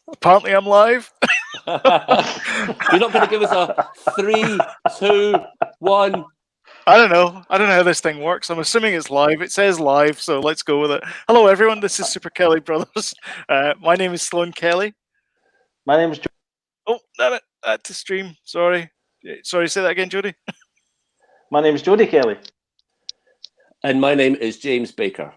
Apparently, I'm live. You're not going to give us a 3, 2, 1. I don't know how this thing works. I'm assuming it's live. It says live, so let's go with it. Hello, everyone. This is Super Kelly Brothers. My name is Sloan Kelly. My name is. Oh, damn it! To stream. Sorry. Say that again, Jody. My name is Jody Kelly. And my name is James Baker.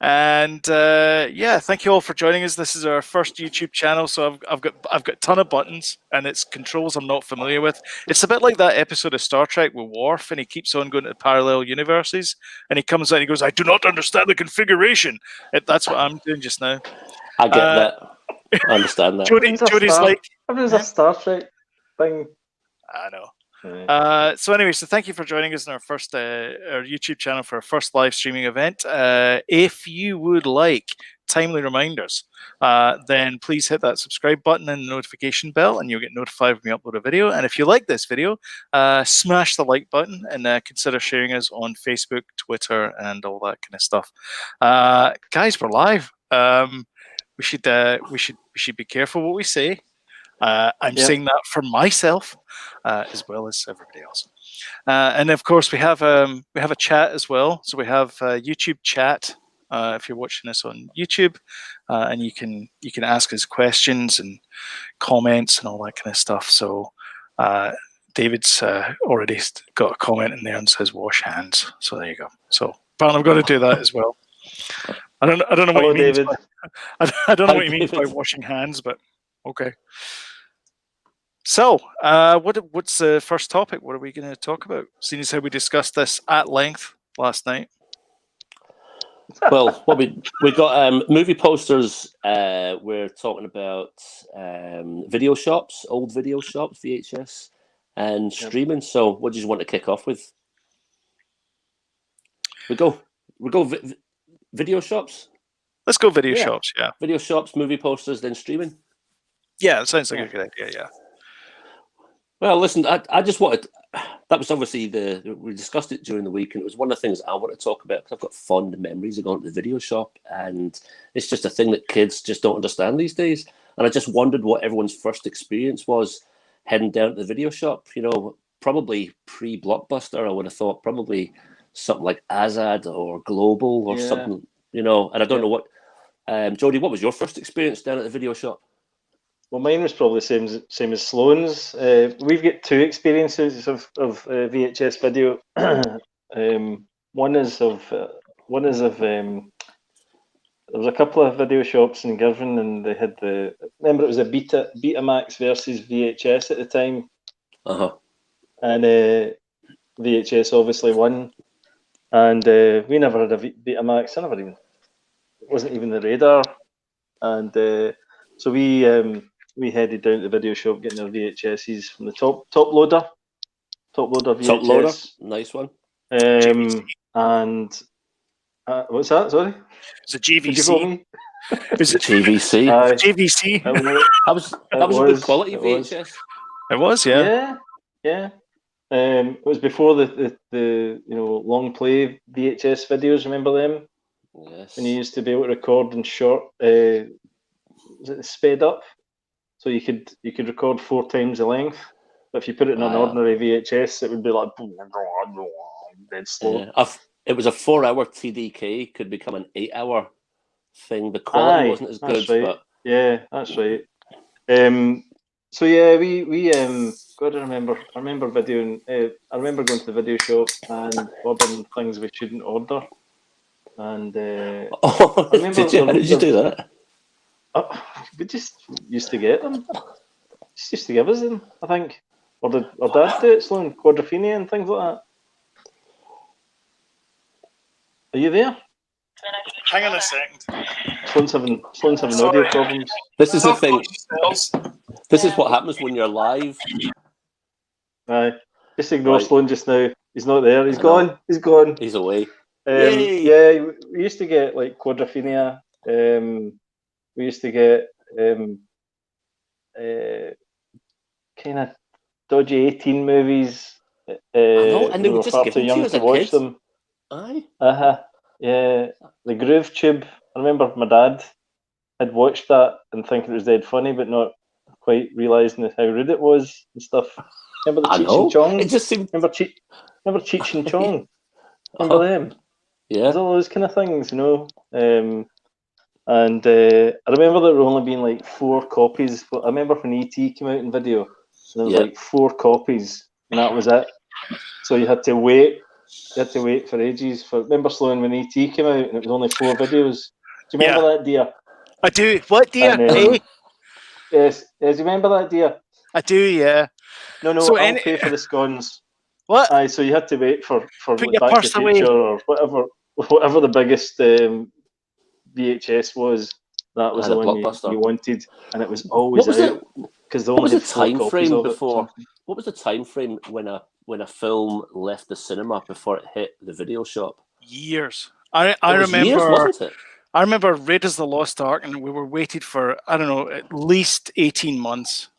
And yeah, thank you all for joining us. This is our first YouTube channel, so I've got a ton of buttons, and it's controls I'm not familiar with. It's a bit like that episode of Star Trek with Worf, and he keeps on going to parallel universes, and he comes out and he goes, "I do not understand the configuration." That's what I'm doing just now. I get that. I understand that. Jody's like, "There's a Star Trek thing." I know. So anyway, so thank you for joining us in our first our YouTube channel for our first live streaming event. If you would like timely reminders, then please hit that subscribe button and the notification bell, and you'll get notified when we upload a video. And if you like this video, smash the like button and consider sharing us on Facebook, Twitter, and all that kind of stuff. Guys, we're live. We should be careful what we say. I'm saying that for myself as well as everybody else. And of course, we have a chat as well. So we have YouTube chat if you're watching this on YouTube, and you can ask us questions and comments and all that kind of stuff. So David's already got a comment in there and says "wash hands." So there you go. So apparently I'm going to do that as well. I don't know what he means. I don't know what he means by washing hands, but okay. So, what's the first topic? What are we going to talk about? Seeing as how we discussed this at length last night. Well, we got movie posters. We're talking about video shops, old video shops, VHS, and streaming. So, what do you want to kick off with? We go video shops. Let's go video shops. Yeah, video shops, movie posters, then streaming. Yeah, it sounds like a good idea. Yeah. Well, listen, I just wanted. That was obviously we discussed it during the week, and it was one of the things I want to talk about because I've got fond memories of going to the video shop, and it's just a thing that kids just don't understand these days. And I just wondered what everyone's first experience was heading down to the video shop. You know, probably pre-Blockbuster. I would have thought probably something like Azad or Global or something. You know, and I don't know what. Jody, what was your first experience down at the video shop? Well, mine was probably the same as Sloan's. We've got two experiences of VHS video. One is of there was a couple of video shops in Girvan, and they had remember it was a Betamax versus VHS at the time. And VHS obviously won, and we never had a Betamax. It wasn't even the radar, and so we headed down to the video shop getting our VHSs from the top loader VHS. Top loader, nice one. And what's that? Sorry, it's a GVC. Is it GVC? GVC. That was a good quality VHS. It was, yeah. It was before the long play VHS videos. Remember them? Yes. And you used to be able to record in short. Was it sped up? So you could record 4 times the length. But if you put it in an ordinary VHS, it would be like dead slow. It was a 4-hour TDK, could become an 8-hour thing. The quality wasn't as good. Right. But yeah, that's right. So yeah, we got to remember. I remember videoing. I remember going to the video shop and ordering things we shouldn't order. And did you do that? We just used to get them. Just used to give us them, I think. Or Dad do it, Sloan, Quadrophenia and things like that. Are you there? Hang on a second. Sloan's having audio problems. This is the thing. This is what happens when you're live. Aye. Just ignore Sloan just now. He's not there. He's gone. He's gone. He's away. Yeah, we used to get like Quadrophenia. We used to get kind of dodgy 18 movies. And they were just far too young to watch them. Aye. Yeah, the Groove Tube. I remember my dad I'd watched that and thinking it was dead funny, but not quite realising how rude it was and stuff. Remember the Cheech and Chong? It just seemed... Remember Cheech and Chong? Remember them? Yeah. There's all those kind of things, you know. And I remember there were only being like 4 copies. But I remember when ET came out in video, there was like 4 copies, and that was it. So you had to wait. You had to wait for ages. Remember, Sloan, when ET came out and it was only 4 videos. Do you remember that, dear? I do. What, dear? And, yes. Do you remember that, dear? I do. Yeah. No. So I'll pay for the scones. What? Aye. So you had to wait for Put like, your Back purse to the away. Future or whatever the biggest VHS was. That was the one you wanted, and it was always out because what was the time frame before? What was the time frame when a film left the cinema before it hit the video shop? Years. I remember. Years, wasn't it? I remember Raiders of the Lost Ark, and we were waited for, I don't know, at least 18 months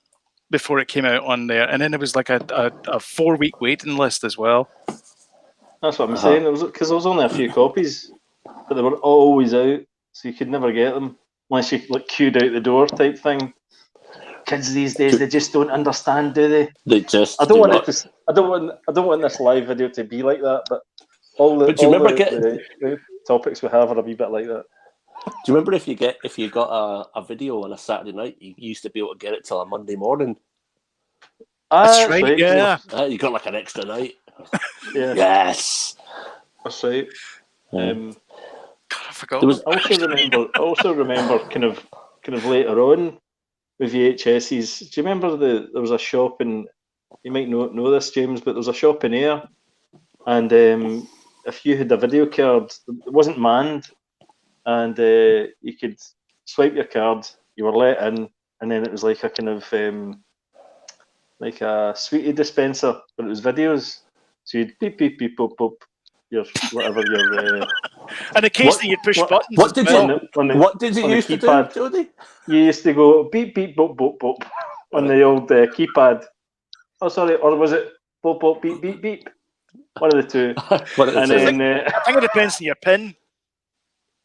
before it came out on there, and then it was like a 4-week waiting list as well. That's what I'm saying. It was because there was only a few copies, but they were always out, so you could never get them unless you like queued out the door type thing. Kids these days, they just don't understand, do they? They just. I don't want this live video to be like that, but the topics we have are a wee bit like that. Do you remember if you got a video on a Saturday night, you used to be able to get it till a Monday morning? That's right. Yeah. You got like an extra night. Yeah. Yes. That's right. God, I forgot. I also remember kind of later on with VHSs. Do you remember there was a shop in, you might know this, James, but there was a shop in Ayr, and if you had a video card, it wasn't manned, and you could swipe your card, you were let in, and then it was like a kind of like a sweetie dispenser, but it was videos. So you'd beep beep beep boop boop your whatever your and occasionally you'd push buttons. What did you used to do, Jody? You used to go beep beep boop boop boop on the old keypad. Oh, sorry, or was it boop boop beep beep beep? One of the two. Then I think it depends on your pin.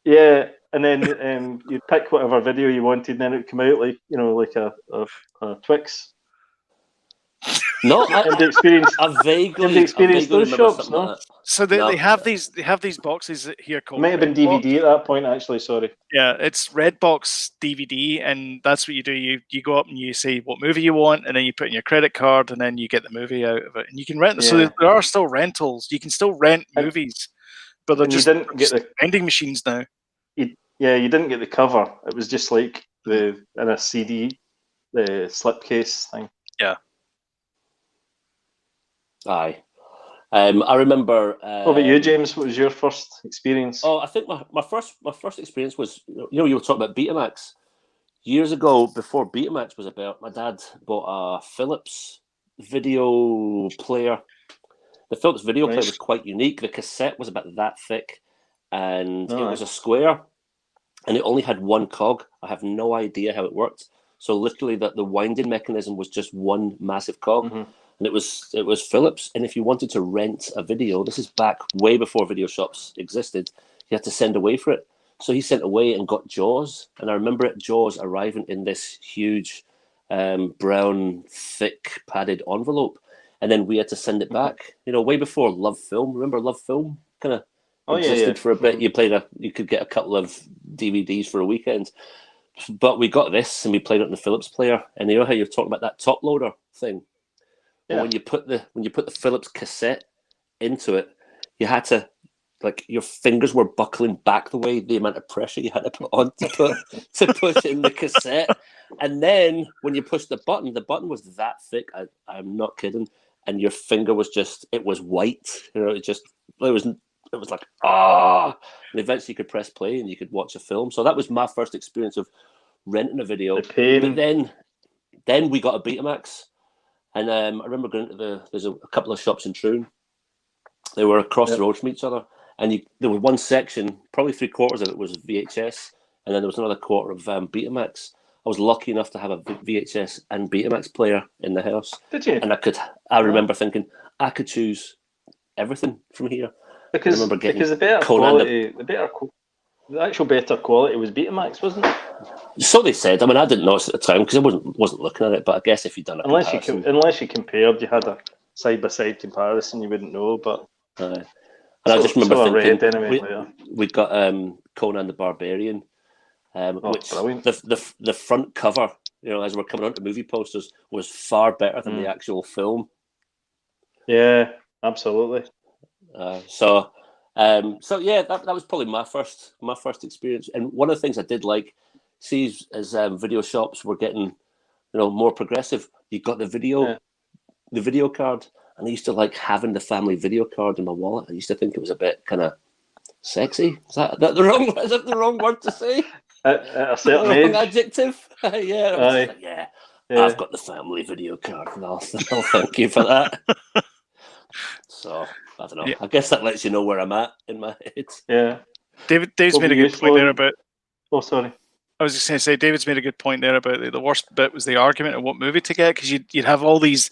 Yeah, and then you'd pick whatever video you wanted, and then it would come out like a Twix. No, I vaguely experienced those shops. No, like so they have these boxes here called. It might have been DVD at that point, actually. Sorry. Yeah, it's Redbox DVD, and that's what you do. You go up and you say what movie you want, and then you put in your credit card, and then you get the movie out of it, and you can rent. Yeah. So there are still rentals. You can still rent movies, but they're just vending machines now. You didn't get the cover. It was just like in a CD, the slipcase thing. Yeah. Aye. I remember. What about you, James? What was your first experience? Oh, I think my first experience was, you were talking about Betamax. Years ago, before Betamax was about, my dad bought a Philips video player. The Philips video player was quite unique. The cassette was about that thick, and it was a square, and it only had one cog. I have no idea how it worked. So literally, the winding mechanism was just one massive cog. Mm-hmm. And it was Philips. And if you wanted to rent a video, this is back way before video shops existed, you had to send away for it. So he sent away and got Jaws. And I remember Jaws arriving in this huge brown, thick, padded envelope. And then we had to send it back, way before Love Film. Remember Love Film? Kind of existed for a bit. You could get a couple of DVDs for a weekend. But we got this and we played it on the Philips player. And you know how you're talking about that top loader thing? Yeah. When you put the Philips cassette into it, you had to, your fingers were buckling back the amount of pressure you had to put on to push in the cassette. And then when you pushed the button was that thick. I'm not kidding. And your finger was it was white. It was like, ah. And eventually you could press play and you could watch a film. So that was my first experience of renting a video. The pain. But then we got a Betamax. And I remember going to there's a couple of shops in Troon. They were across the road from each other. And there was one section, probably 3/4 of it was VHS. And then there was another quarter of Betamax. I was lucky enough to have a VHS and Betamax player in the house. Did you? And I remember thinking, I could choose everything from here. Because the better the actual better quality was Betamax, wasn't it? So they said. I mean, I didn't notice at the time because I wasn't looking at it. But I guess if you'd done a comparison, unless you compared, you had a side by side comparison, you wouldn't know. But and I just remember thinking we got Conan the Barbarian, which the front cover, as we're coming onto movie posters, was far better than the actual film. Yeah, absolutely. So yeah, that was probably my first experience. And one of the things I did like, see, as video shops were getting, more progressive, you got the video card, and I used to like having the family video card in my wallet. I used to think it was a bit kind of sexy. Is that the wrong word to say? At a certain age. Wrong adjective. Yeah. I've got the family video card. No, thank you for that. So I don't know. Yeah. I guess that lets you know where I'm at in my head. Yeah. Dave's made a good point there about. Oh, sorry. I was just going to say, David's made a good point there about the worst bit was the argument of what movie to get, because you'd have all these,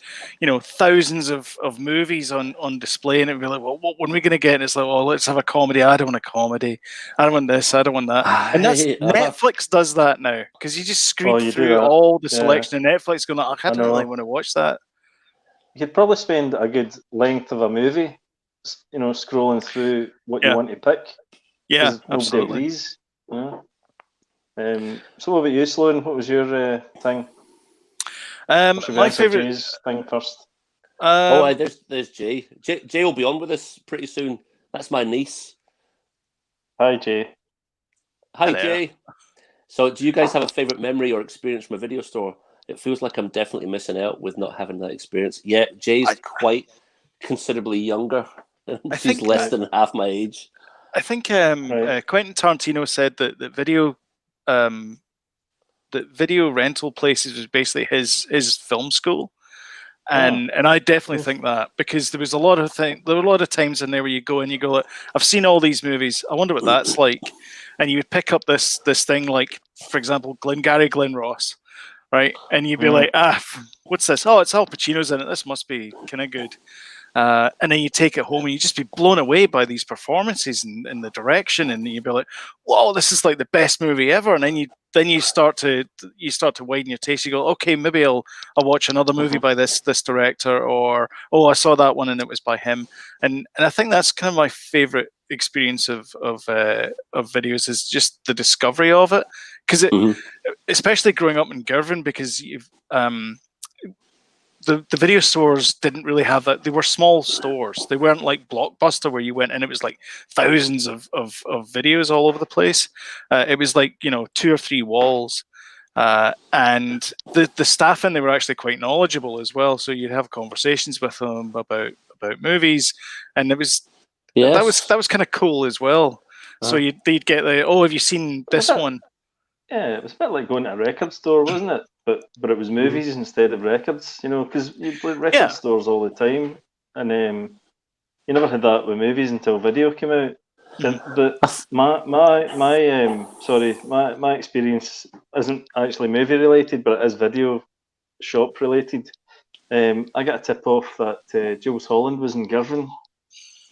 thousands of movies on display, and it'd be like, well, what are we going to get? And it's like, oh, let's have a comedy. I don't want a comedy. I don't want this. I don't want that. And Netflix does that now, because you just scream through all the selection, and Netflix going, I don't really want to watch that. You could probably spend a good length of a movie, scrolling through what you want to pick. Yeah, absolutely. Nobody agrees. Yeah. So what about you, Sloan? What was your thing? My favourite thing first. There's Jay. Jay will be on with us pretty soon. That's my niece. Hi, Jay. Hi, hello. Jay. So, do you guys have a favourite memory or experience from a video store? It feels like I'm definitely missing out with not having that experience. Yeah, Jay's quite considerably younger. She's less than half my age. I think Quentin Tarantino said that video rental places was basically his film school, and I definitely think that, because there were a lot of times in there where you go and you go, like, I've seen all these movies, I wonder what that's like, and you would pick up this thing like, for example, Glengarry Glen Ross, right, and you'd be like, what's this? Oh, it's Al Pacino's in it. This must be kind of good. And then you take it home and you just be blown away by these performances and the direction, and you'd be like, "Whoa, this is like the best movie ever!" And then you start to widen your taste. You go, "Okay, maybe I'll watch another movie by this director," or "Oh, I saw that one and it was by him." And I think that's kind of my favorite experience of videos, is just the discovery of it, because especially growing up in Girvan, because you've the video stores didn't really have that. They were small stores. They weren't like Blockbuster, where you went and it was like thousands of videos all over the place. It was like, 2 or 3 walls. And the staff in there were actually quite knowledgeable as well. So you'd have conversations with them about movies. And it was, that was kind of cool as well. So they'd get have you seen this one? Yeah, it was a bit like going to a record store, wasn't it? But it was movies instead of records, because you went record stores all the time, and you never had that with movies until video came out. But my experience isn't actually movie related, but it is video shop related. I got a tip off that Jules Holland was in Girvan,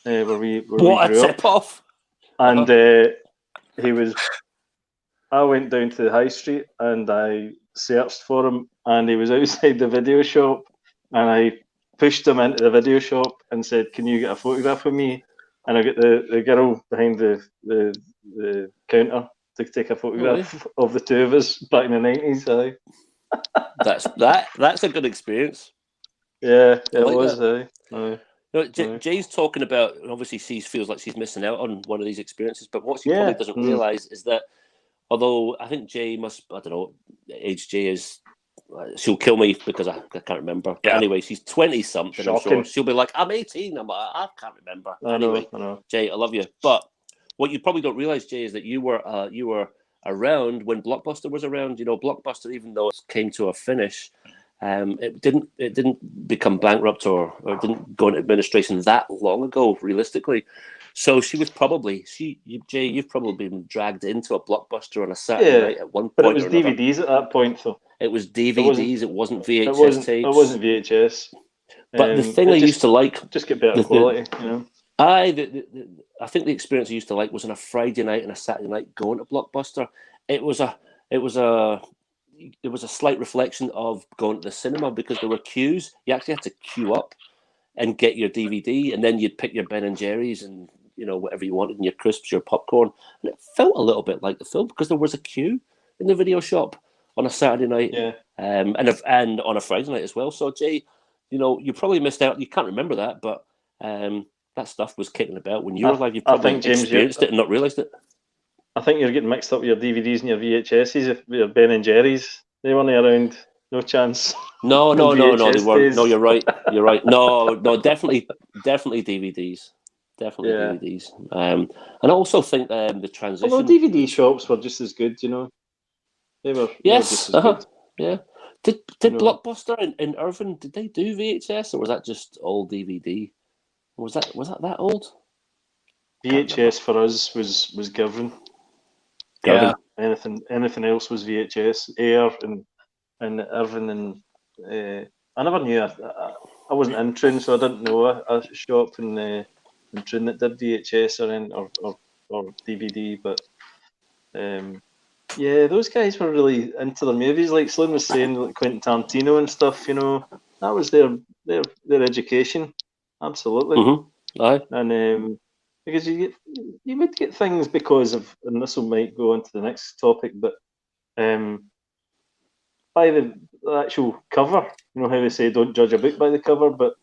where we grew up. Tip off! And he was. I went down to the high street and I searched for him, and he was outside the video shop, and I pushed him into the video shop and said, "Can you get a photograph of me?" And I got the girl behind the counter to take a photograph of the two of us back in the 90s. That's a good experience. Yeah, it was. Jay's talking about, obviously she feels like she's missing out on one of these experiences, but what she probably doesn't realise is that, although I think Jay must, I don't know, age Jay is, she'll kill me because I can't remember. But anyway, she's 20-something. I'm sure she'll be like, I'm 18. I'm like, I can't remember. I know. Jay, I love you. But what you probably don't realise, Jay, is that you were around when Blockbuster was around. Blockbuster, even though it came to a finish, it didn't become bankrupt or didn't go into administration that long ago, realistically. So she was probably Jay. You've probably been dragged into a Blockbuster on a Saturday night at one point. But it was DVDs at that point, though. It was DVDs. It wasn't VHS tapes. It wasn't VHS. But the thing I used to like, just get better quality. I think the experience I used to like was on a Friday night and a Saturday night going to Blockbuster. It was a slight reflection of going to the cinema because there were queues. You actually had to queue up and get your DVD, and then you'd pick your Ben and Jerry's and whatever you wanted, and your crisps, your popcorn. And it felt a little bit like the film because there was a queue in the video shop on a Saturday night, and on a Friday night as well. So Jay, you probably missed out. You can't remember that, but that stuff was kicking about when you were alive. You probably experienced it and not realised it. I think you're getting mixed up with your DVDs and your VHSs. If your Ben and Jerry's, they weren't around. No chance. No, they weren't. No, you're right. You're right. No, definitely DVDs. Definitely DVDs. And I also think the transition. Although DVD shops were just as good, They were. Yes. They were just as good. Yeah. Did Blockbuster in Irvine? Did they do VHS or was that just all DVD? Was that old? VHS for us was Girvan. Yeah. Anything else was VHS. Air and Irvine and I never knew. I wasn't in Troon, so I didn't know a shop in Troon that did VHS or DVD. But those guys were really into their movies. Like Slim was saying, like Quentin Tarantino and stuff. That was their education. Absolutely. Mm-hmm. Aye. And because you would get things because of, and this might go on to the next topic, but by the actual cover, how they say don't judge a book by the cover, but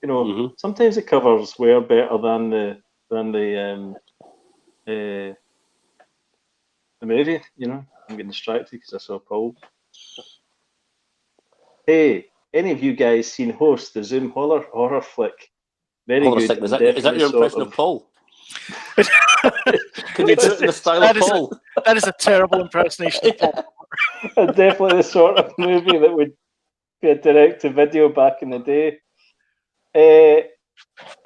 sometimes the covers were better than the movie. I'm getting distracted because I saw Paul. Hey, any of you guys seen Host, the Zoom horror flick? Very Hold good. On a second. Is that your impression of Paul? Can you do it in the style of Paul? That is a terrible impersonation of Paul. Definitely the sort of movie that would be a direct-to-video back in the day.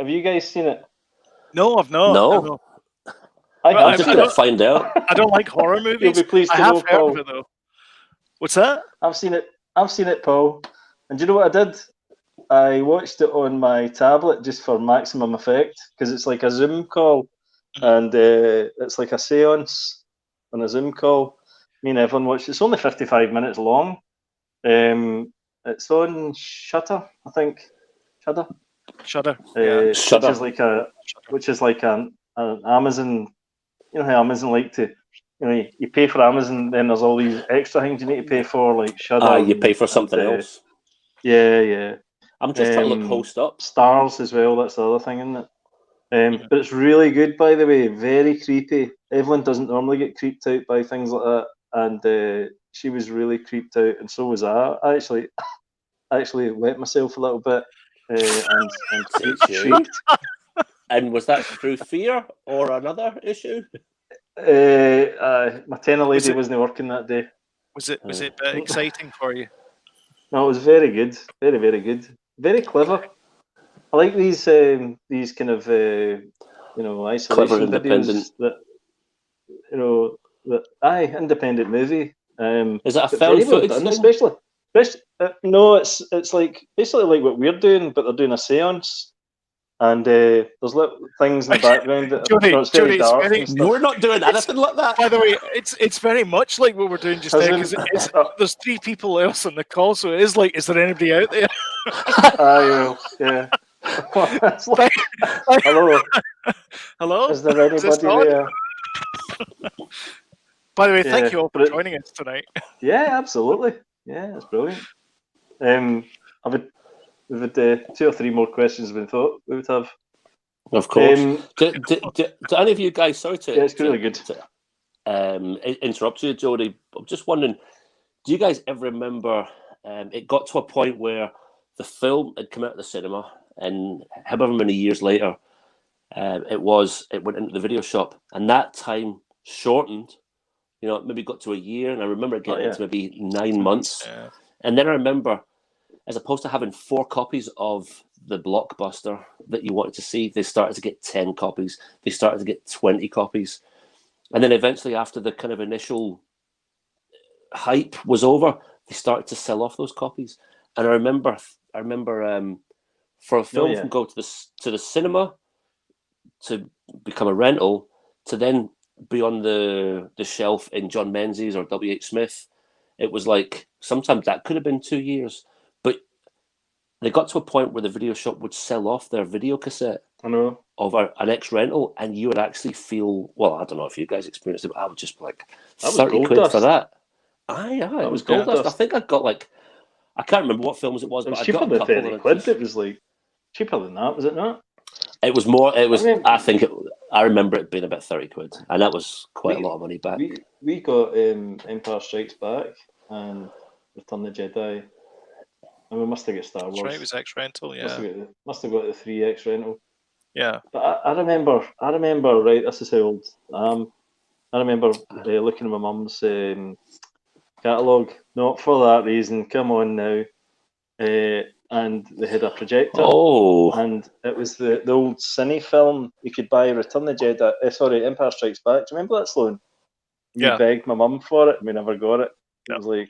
Have you guys seen it? No, I've not. No. I'm just going to find out. I don't like horror movies. You'll be pleased to I have know, heard Paul. of it, though. What's that? I've seen it, Paul. And do you know what I did? I watched it on my tablet just for maximum effect because it's like a Zoom call and it's like a seance on a Zoom call. Me and everyone watched it. It's only 55 minutes long. It's on Shudder, I think. Shudder. Shudder. Which is like an Amazon. You know how Amazon like to. You pay for Amazon, then there's all these extra things you need to pay for, like Shudder. You pay for something else. Yeah. I'm just trying to look Host up. Stars as well, that's the other thing, isn't it? But it's really good, by the way. Very creepy. Evelyn doesn't normally get creeped out by things like that, and she was really creeped out, and so was I. I actually wet myself a little bit and creeped. And was that through fear or another issue? My tenor lady wasn't working that day. Was it exciting for you? No, it was very good. Very, very good. Very clever. I like these kind of isolation videos that independent movie. Is that a found footage thing? Especially no, it's like basically like what we're doing, but they're doing a seance. And there's little things in the background that it's very dark. We're not doing anything like that. By the way, it's very much like what we're doing just there because there's 3 people else on the call, so it is like, is there anybody out there? Yeah. Hello. Hello. Is there anybody there? By the way, thank you all for joining us tonight. Yeah, absolutely. Yeah, it's brilliant. We've had 2 or 3 more questions we thought we would have. Of course. Do any of you guys, sorry to... Yeah, it's really good. Interrupt you, Jody. I'm just wondering, do you guys ever remember it got to a point where the film had come out of the cinema and however many years later it went into the video shop and that time shortened, maybe got to a year and I remember it getting into maybe 9 months. Yeah. And then I remember, as opposed to having 4 copies of the blockbuster that you wanted to see, they started to get 10 copies. They started to get 20 copies. And then eventually, after the kind of initial hype was over, they started to sell off those copies. And I remember for a film from go to the cinema to become a rental to then be on the shelf in John Menzies or W.H. Smith. It was like sometimes that could have been 2 years, but they got to a point where the video shop would sell off their video cassette of an ex-rental, and you would actually feel, well, I don't know if you guys experienced it, but I would just be like, 30 quid for that. Aye, it was gold dust. I think I got like, I can't remember what films it was, but I got a couple. 30 quid. It was like cheaper than that, was it not? It was more. It was. I remember it being about 30 quid, and that was quite a lot of money back. We got Empire Strikes Back and Return of the Jedi, and we must have got Star Wars. That's right, it was X rental. Yeah, must have got the 3X rental. Yeah, but I remember. Right, this is how old I am. I remember looking at my mum's catalogue. Not for that reason. Come on now. And they had a projector. Oh. And it was the old cine film you could buy, Return of the Jedi. Empire Strikes Back. Do you remember that, Sloan? We begged my mum for it, and we never got it. It was like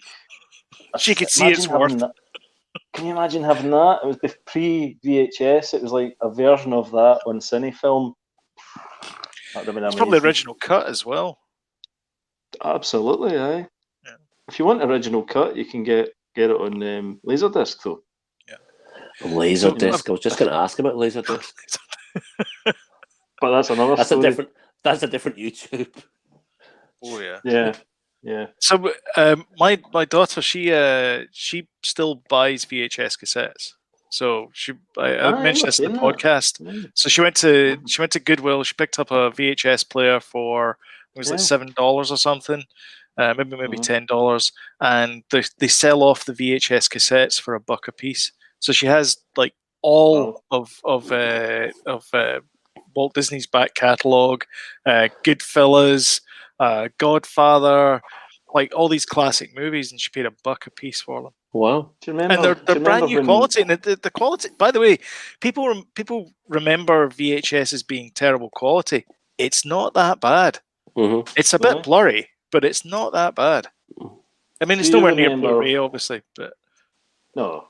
she could see its worth. Can you imagine having that? It was the pre-VHS. It was like a version of that on cine film. That would have been amazing. It's probably the original cut as well. Absolutely, aye. Yeah. If you want original cut, you can get it on Laserdisc, though. Laserdisc. I was just going to ask about Laserdisc. But that's another story. That's a different YouTube. Oh yeah. Yeah. So my daughter, she still buys VHS cassettes. So I mentioned this in the podcast. So she went to Goodwill. She picked up a VHS player for like $7 or something. Maybe $10, and they sell off the VHS cassettes for $1 a piece. So she has like all of Walt Disney's back catalogue, Goodfellas, Godfather, like all these classic movies, and she paid $1 a piece for them. Wow! Do you remember, and they're brand new quality, and the quality. By the way, people remember VHS as being terrible quality. It's not that bad. Mm-hmm. It's a bit blurry, but it's not that bad. I mean, it's nowhere near Blu-ray, obviously, but no.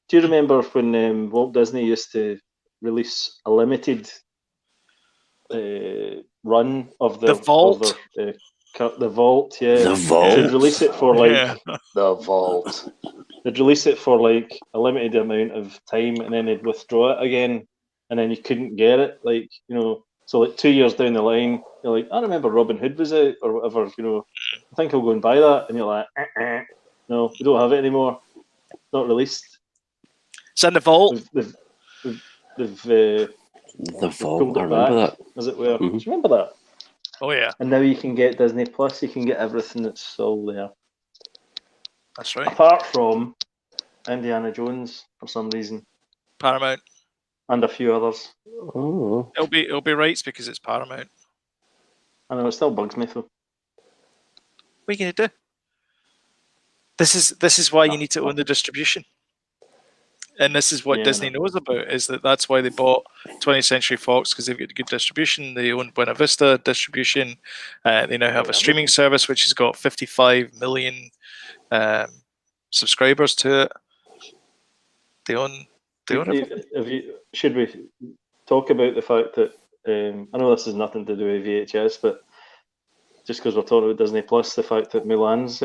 Do you remember when Walt Disney used to release a limited run of the Vault? The Vault, yeah. The Vault. They'd release it for the Vault. They'd release it for like a limited amount of time, and then they'd withdraw it again, and then you couldn't get it. Like, you know, so like 2 years down the line, you're like, I remember Robin Hood was out or whatever. You know, I think I'll go and buy that, and you're like, no, we don't have it anymore. Not released. It's in the Vault. They've the Vault. I remember that. As it were. Mm-hmm. Do you remember that? Oh yeah. And now you can get Disney Plus. You can get everything that's still there. That's right. Apart from Indiana Jones, for some reason. Paramount. And a few others. Oh. It'll be rights because it's Paramount. I know, it still bugs me though. What are you gonna do? This is why you need to own the distribution. And this is what Disney knows about, is that's why they bought 20th Century Fox, because they've got good distribution. They own Buena Vista distribution. They now have a streaming service which has got 55 million subscribers to it. They own it. Should we talk about the fact that I know this has nothing to do with VHS, but just because we're talking about Disney Plus, the fact that Mulan's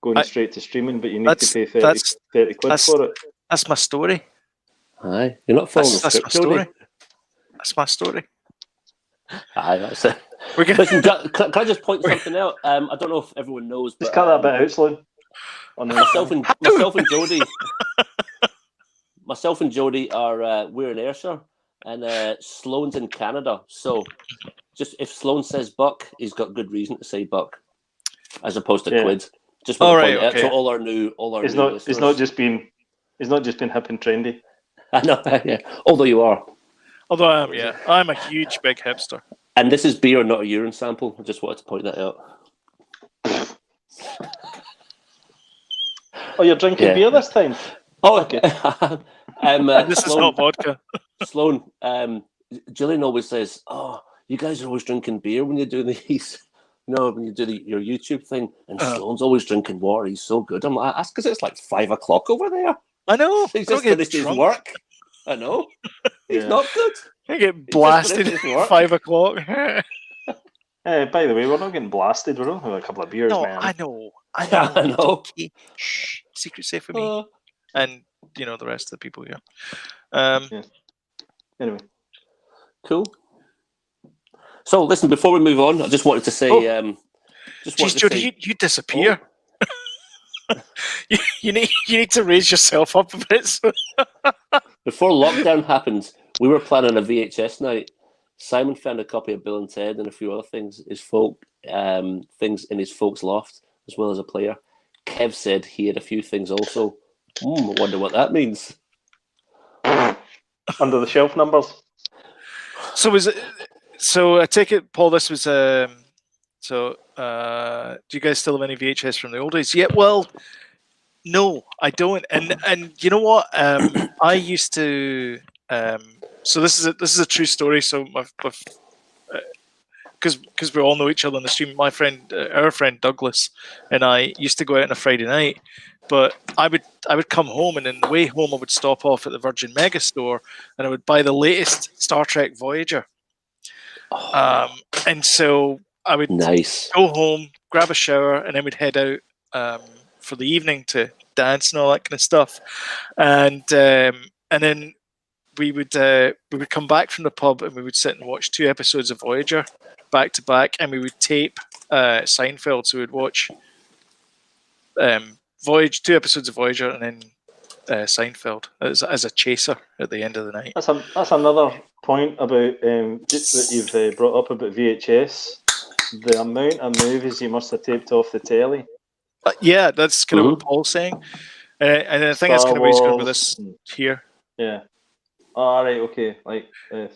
going straight to streaming, but you need to pay 30 quid for it. That's my story. Aye, you're not following the script, Jody. That's my story. Aye, that's it. Listen, can I just point something out? I don't know if everyone knows, but just cut that bit out, Sloan. Myself and Jody are we're in Ayrshire, and Sloan's in Canada. So, just if Sloan says buck, he's got good reason to say buck, as opposed to quid. Just want to point out to all our new listeners. It's not just been hip and trendy. I know, yeah. Although you are. Although I am, yeah. I'm a huge big hipster. And this is beer, not a urine sample. I just wanted to point that out. Oh, you're drinking beer this time? Oh, okay. This is not vodka. Sloan, Gillian always says, "Oh, you guys are always drinking beer when you do these." When you do your YouTube thing, and Sloan's always drinking water. He's so good. I'm like, that's because it's like 5 o'clock over there. I know. He's just finished his work. I know. He's not good. I get blasted at 5 o'clock. By the way, we're not getting blasted. We're only having a couple of beers, no, man. I know. I know. Okay. Shh. Secret safe for me. And, the rest of the people here. Yeah. Anyway. Cool. So, listen, before we move on, I just wanted to say... Jeez, Jody, you disappear. you need to raise yourself up a bit. So. Before lockdown happened, we were planning a VHS night. Simon found a copy of Bill and Ted and a few other things, things in his folks' loft, as well as a player. Kev said he had a few things also. I wonder what that means. Under the shelf numbers. So I take it, Paul, this was do you guys still have any VHS from the old days? Yeah, well, no, I don't. And you know what? I used to so this is a true story. So because we all know each other on the stream, our friend Douglas and I used to go out on a Friday night, but I would come home, and on the way home I would stop off at the Virgin Mega Store and I would buy the latest Star Trek Voyager. And so I would go home, grab a shower, and then we'd head out for the evening to dance and all that kind of stuff. And then we would come back from the pub and we would sit and watch 2 episodes of Voyager back to back, and we would tape Seinfeld. So we'd watch 2 episodes of Voyager and then Seinfeld as a chaser at the end of the night. That's another point about that you've brought up about VHS. The amount of movies you must have taped off the telly. Yeah, that's kind of what Paul's saying, and I think that's kind of what he's going with this here. Yeah. All right. Okay.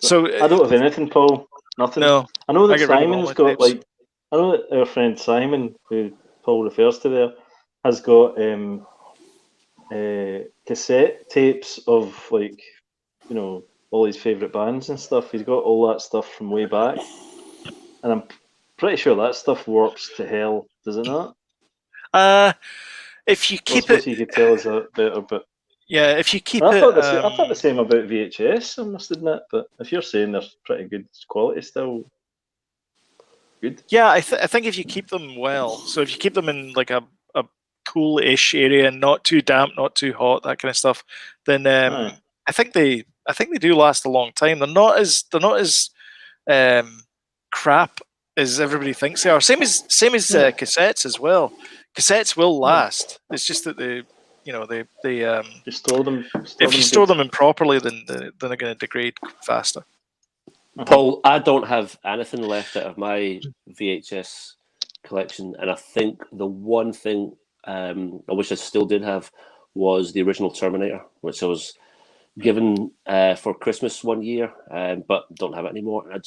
So I don't have anything, Paul. Nothing. No. I know that Simon's got tapes. I know that our friend Simon, who Paul refers to there, has got cassette tapes of all his favourite bands and stuff. He's got all that stuff from way back, and I'm pretty sure that stuff works to hell. Does it not? If you keep it, you could tell us that better. But yeah, if you keep I thought the same about VHS. I must admit, but if you're saying they're pretty good quality still. Good. Yeah, I think if you keep them well, so if you keep them in like a cool-ish area and not too damp, not too hot, that kind of stuff, then I think they do last a long time. They're not as crap as everybody thinks they are. Same as cassettes as well. Cassettes will last. It's just that they you store them. If you store them improperly, then they're going to degrade faster. Paul, I don't have anything left out of my VHS collection, and I think the one thing I wish I still did have was the original Terminator, which I was given for Christmas one year, but don't have it anymore. And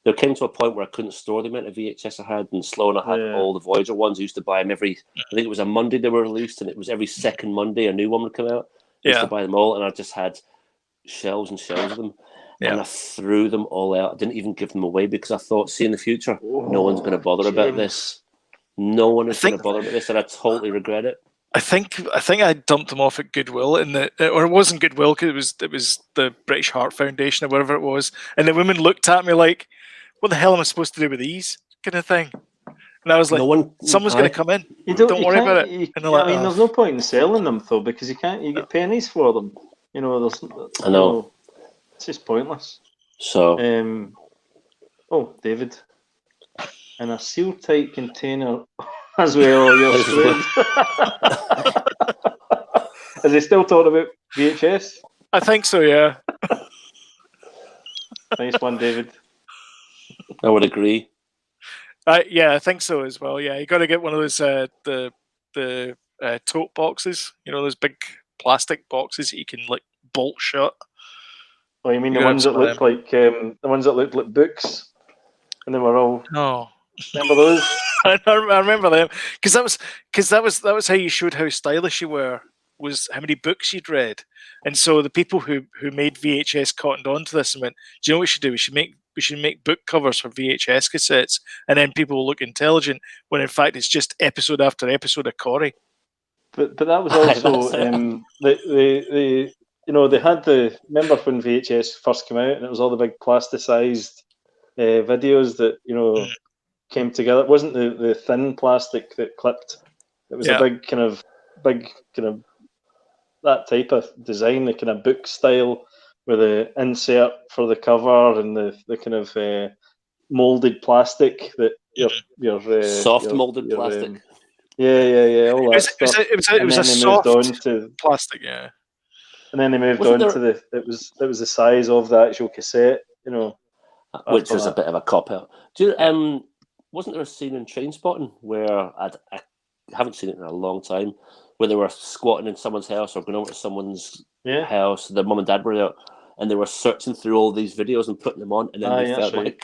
there came to a point where I couldn't store the amount of VHS I had, and Sloan, I had all the Voyager ones. I used to buy them I think it was a Monday they were released, and it was every second Monday a new one would come out. I used to buy them all, and I just had shelves and shelves of them. Yeah. And I threw them all out. I didn't even give them away because I thought, see, in the future, no one's going to bother about this. No one is going to bother about this, and I totally regret it. I think I dumped them off at Goodwill, or it wasn't Goodwill because it was the British Heart Foundation or whatever it was, and the women looked at me like, "What the hell am I supposed to do with these?" kind of thing. And I was like, "Someone's going to come in. Don't worry about it." There's no point in selling them though because you get pennies for them. I know. It's just pointless. So, David, in a seal-tight container as well. Your friend. Is he still talking about VHS? I think so. Yeah. Nice one, David. I would agree. Yeah, I think so as well. Yeah, you got to get one of those the tote boxes. Those big plastic boxes that you can bolt shut. Oh, you mean the ones that look like books, and they were all? No, remember those? I remember them because that was how you showed how stylish you were. Was how many books you'd read, and so the people who made VHS cottoned onto this and went, "Do you know what we should do? We should make book covers for VHS cassettes, and then people will look intelligent when in fact it's just episode after episode of Corrie." But that was also they had remember when VHS first came out and it was all the big plasticized videos that, came together. It wasn't the thin plastic that clipped. It was a big kind of that type of design, the kind of book style with the insert for the cover and the kind of molded plastic that your soft molded plastic. All that stuff. It was a soft plastic, yeah. And then they moved on to it was the size of the actual cassette, which was a bit of a cop out. Wasn't there a scene in Trainspotting where I haven't seen it in a long time, where they were squatting in someone's house or going over to someone's house, the mum and dad were there, and they were searching through all these videos and putting them on, and then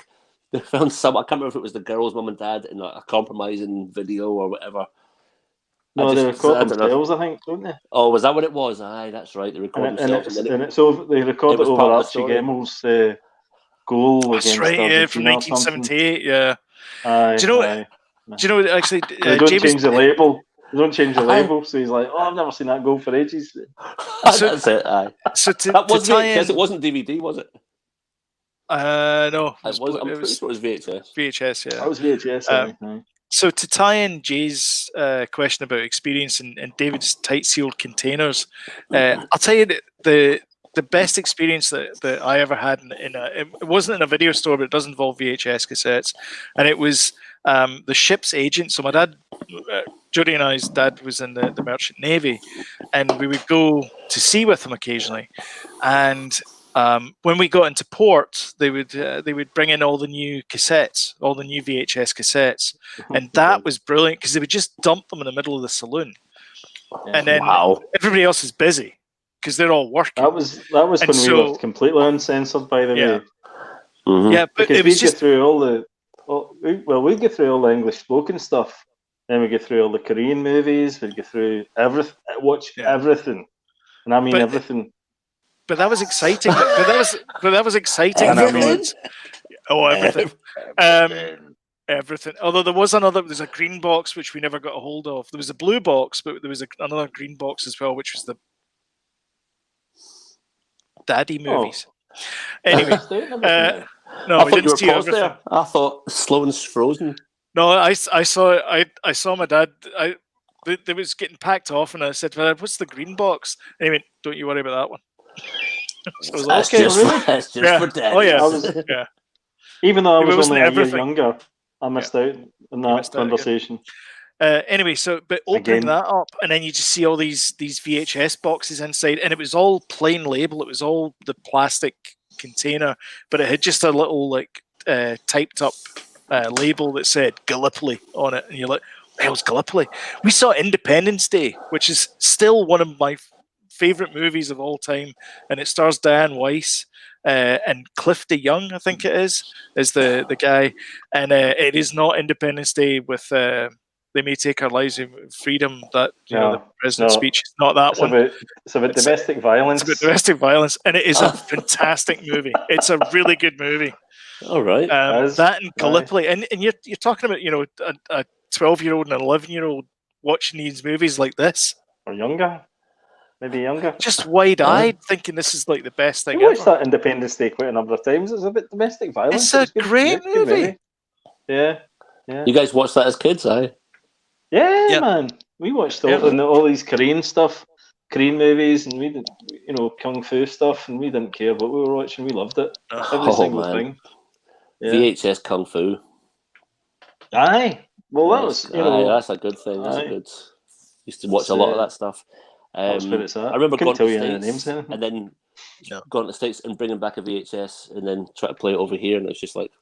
they found some. I can't remember if it was the girl's mum and dad in a compromising video or whatever. No, they record themselves, I think, don't they? Oh, was that what it was? Aye, that's right. They record themselves, and it's over. They recorded over Archie Gemmell's goal against Argentina from 1978. Yeah. Aye, do you know? Actually, they don't change the label. They don't change the label, so he's like, "Oh, I've never seen that goal for ages." That's it. Aye. So that wasn't VHS. It wasn't DVD, was it? No. I'm pretty sure it was VHS. VHS, yeah. That was VHS. So to tie in Jay's question about experience and David's tight sealed containers, I'll tell you that the best experience that I ever had it wasn't in a video store, but it does involve VHS cassettes, and it was the ship's agent. So my dad, Jody and I's dad, was in the Merchant Navy, and we would go to sea with him occasionally. And when we got into port, they would bring in all the new cassettes, all the new VHS cassettes, and that was brilliant because they would just dump them in the middle of the saloon, and then everybody else is busy because they're all working. That was when we were completely uncensored, by the way. Mm-hmm. Yeah, but because it was get through we get through all the English spoken stuff, then we get through all the Korean movies, we get through everything, watch everything, and I mean everything. But that was exciting. but that was exciting. Everything. Everything. Everything. Although there's a green box which we never got a hold of. There was a blue box, but there was another green box as well, which was the Daddy movies. Anyway, no, I thought you were paused there. I thought Sloane's Frozen. No, I saw my dad. They was getting packed off, and I said, "What's the green box?" And he went, "Don't you worry about that one." So I was like, that's just for Dad. Oh yeah, Even though I was only a year younger, I missed out on that conversation. Anyway, but opening that up, and then you just see all these VHS boxes inside, and it was all plain label. It was all the plastic container, but it had just a little typed up label that said Gallipoli on it, and you're like, "What the hell's Gallipoli?" We saw Independence Day, which is still one of my favorite movies of all time, and it stars Diane Weiss and Cliff DeYoung, I think it is the guy, and it is not Independence Day with "They May Take Our Lives in Freedom." That the president's speech is not that one. It's about domestic violence. It's about domestic violence, and it is a fantastic movie. It's a really good movie. All right, that and Gallipoli, and you're talking about a 12-year-old and an 11-year-old watching these movies like this, or younger. Maybe younger. Just wide-eyed, thinking this is like the best thing ever. I watched that Independence Day quite a number of times. It's a bit domestic violence. It's a great movie. Yeah. You guys watched that as kids, aye? Yeah, man. We watched all these Korean stuff, Korean movies, and we did, kung fu stuff, and we didn't care what we were watching. We loved it. Every single thing. Yeah. VHS kung fu. Aye. Well, that was. That's a good thing. That's a good. Used to watch a lot of that stuff. I remember going to the States and then going to the States and bringing back a VHS and then try to play it over here, and it's just like,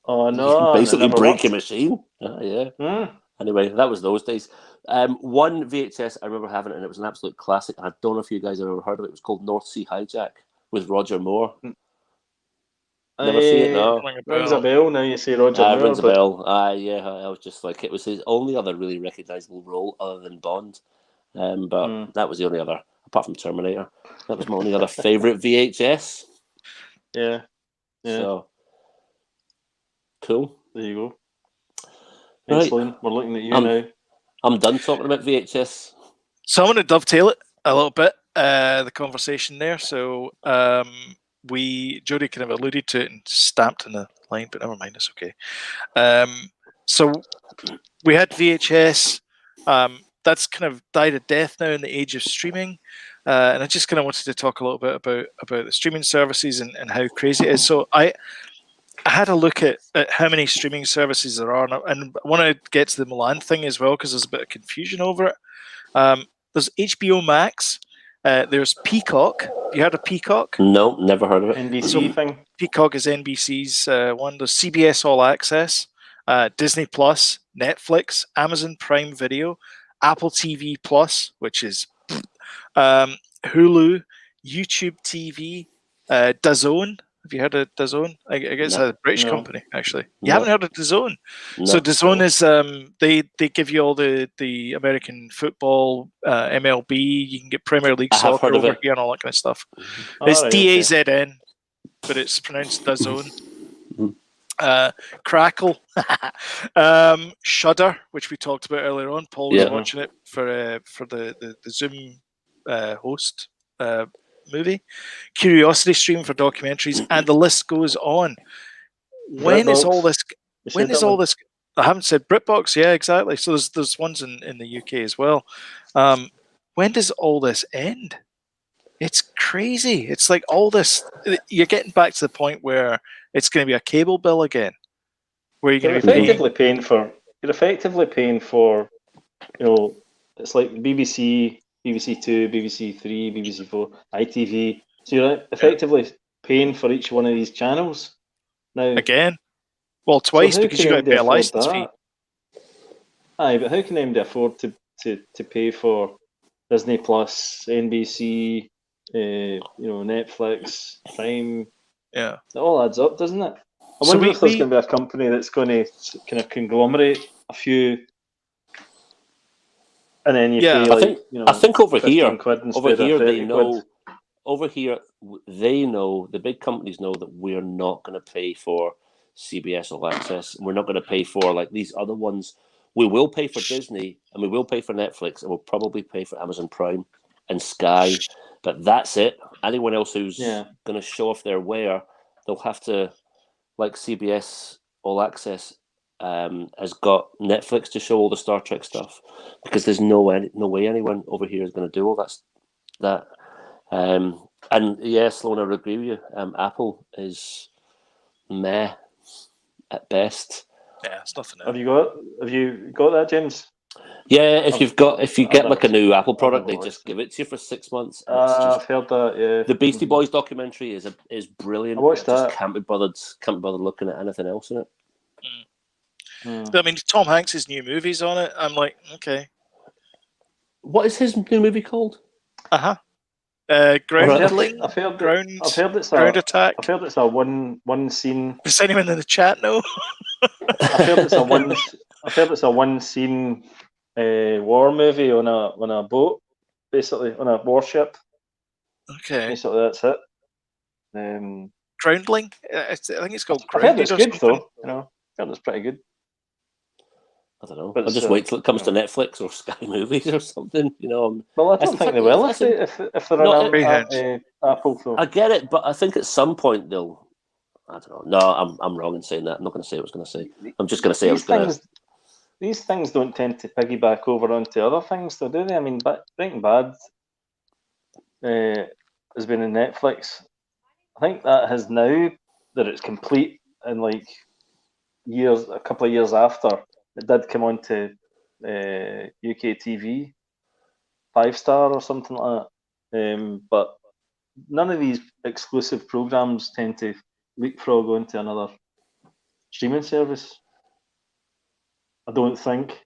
oh no, basically break your machine. Anyway, that was those days. One VHS I remember having it, and it was an absolute classic. I don't know if you guys have ever heard of it. It was called North Sea Hijack with Roger Moore. Never see it, no. Rings a bell now. You say Roger Moore. Rings a bell. Yeah, I was just like, it was his only other really recognisable role other than Bond. But that was the only other, apart from Terminator, that was my only other favourite VHS. Yeah. So, cool. There you go. Right. Excellent. We're looking at you now. I'm done talking about VHS. So I'm going to dovetail it a little bit. the conversation there. So Jody kind of alluded to it and stamped in the line, but never mind, it's okay. So we had VHS. That's kind of died a death now in the age of streaming. And I just kind of wanted to talk a little bit about the streaming services and how crazy it is. So I had a look at how many streaming services there are, and I want to get to the Milan thing as well because there's a bit of confusion over it. There's HBO Max. There's Peacock. Have you heard of Peacock? No, never heard of it. NBC thing. Peacock is NBC's one. There's CBS All Access, Disney Plus, Netflix, Amazon Prime Video, Apple TV Plus, which is Hulu, YouTube TV, DAZN. Have you heard of DAZN? I guess it's a British company, actually. You haven't heard of DAZN? No. So DAZN is they give you all the American football, MLB. You can get Premier League soccer over here and all that kind of stuff. It's DAZN, but it's pronounced DAZN. Crackle, Shudder, which we talked about earlier on. Paul was watching it for the Zoom host movie. Curiosity Stream for documentaries, and the list goes on. When is all this? I haven't said BritBox. Yeah, exactly. So there's ones in the UK as well. When does all this end? It's crazy. It's like all this. You're getting back to the point where it's going to be a cable bill again, where you're going to be effectively paying for. You're effectively paying for. It's like BBC, BBC Two, BBC Three, BBC Four, ITV. So you're effectively paying for each one of these channels now. Again, well, twice because you got to pay a license fee. Aye, but how can anybody afford to pay for Disney Plus, NBC, Netflix, Prime? Yeah, it all adds up, doesn't it? I wonder if there's going to be a company that's going to kind of conglomerate a few, and then you pay I think over here they know, the big companies know that we're not going to pay for CBS All Access. We're not going to pay for like these other ones. We will pay for Disney and we will pay for Netflix and we'll probably pay for Amazon Prime and Sky. But that's it. Anyone else who's going to show off their wares, they'll have to, like CBS All Access has got Netflix to show all the Star Trek stuff because there's no way anyone over here is going to do all that. And yeah, Sloan, I agree with you. Apple is meh at best. Yeah, it's nothing. Have you got that, James? Yeah, if you get like a new Apple product, they just give it to you for 6 months. I've heard that. Yeah, the Beastie Boys documentary is brilliant. I watched that. Just can't be bothered looking at anything else in it. I mean, Tom Hanks' new movie's on it. I'm like, okay. What is his new movie called? Groundling. I've heard it's Ground Attack. I've heard it's a one scene. Does anyone in the chat know? I've heard it's a one scene war movie on a boat, basically on a warship. Okay. Basically, that's it. Groundling. I think it's called. I've heard it's good though. I heard it's pretty good. I don't know. But I'll just wait till it comes to Netflix or Sky Movies or something. Well, I don't think they will if they're on Apple. So. I get it, but I think at some point they'll. I don't know. No, I'm wrong in saying that. I'm not going to say what I was going to say. I'm just going to say I was going to. These things don't tend to piggyback over onto other things, though, do they? I mean, Breaking Bad has been in Netflix. I think that has now that it's complete and like a couple of years after. It did come on to UK TV, 5-star or something like that. But none of these exclusive programs tend to leapfrog onto another streaming service. I don't think.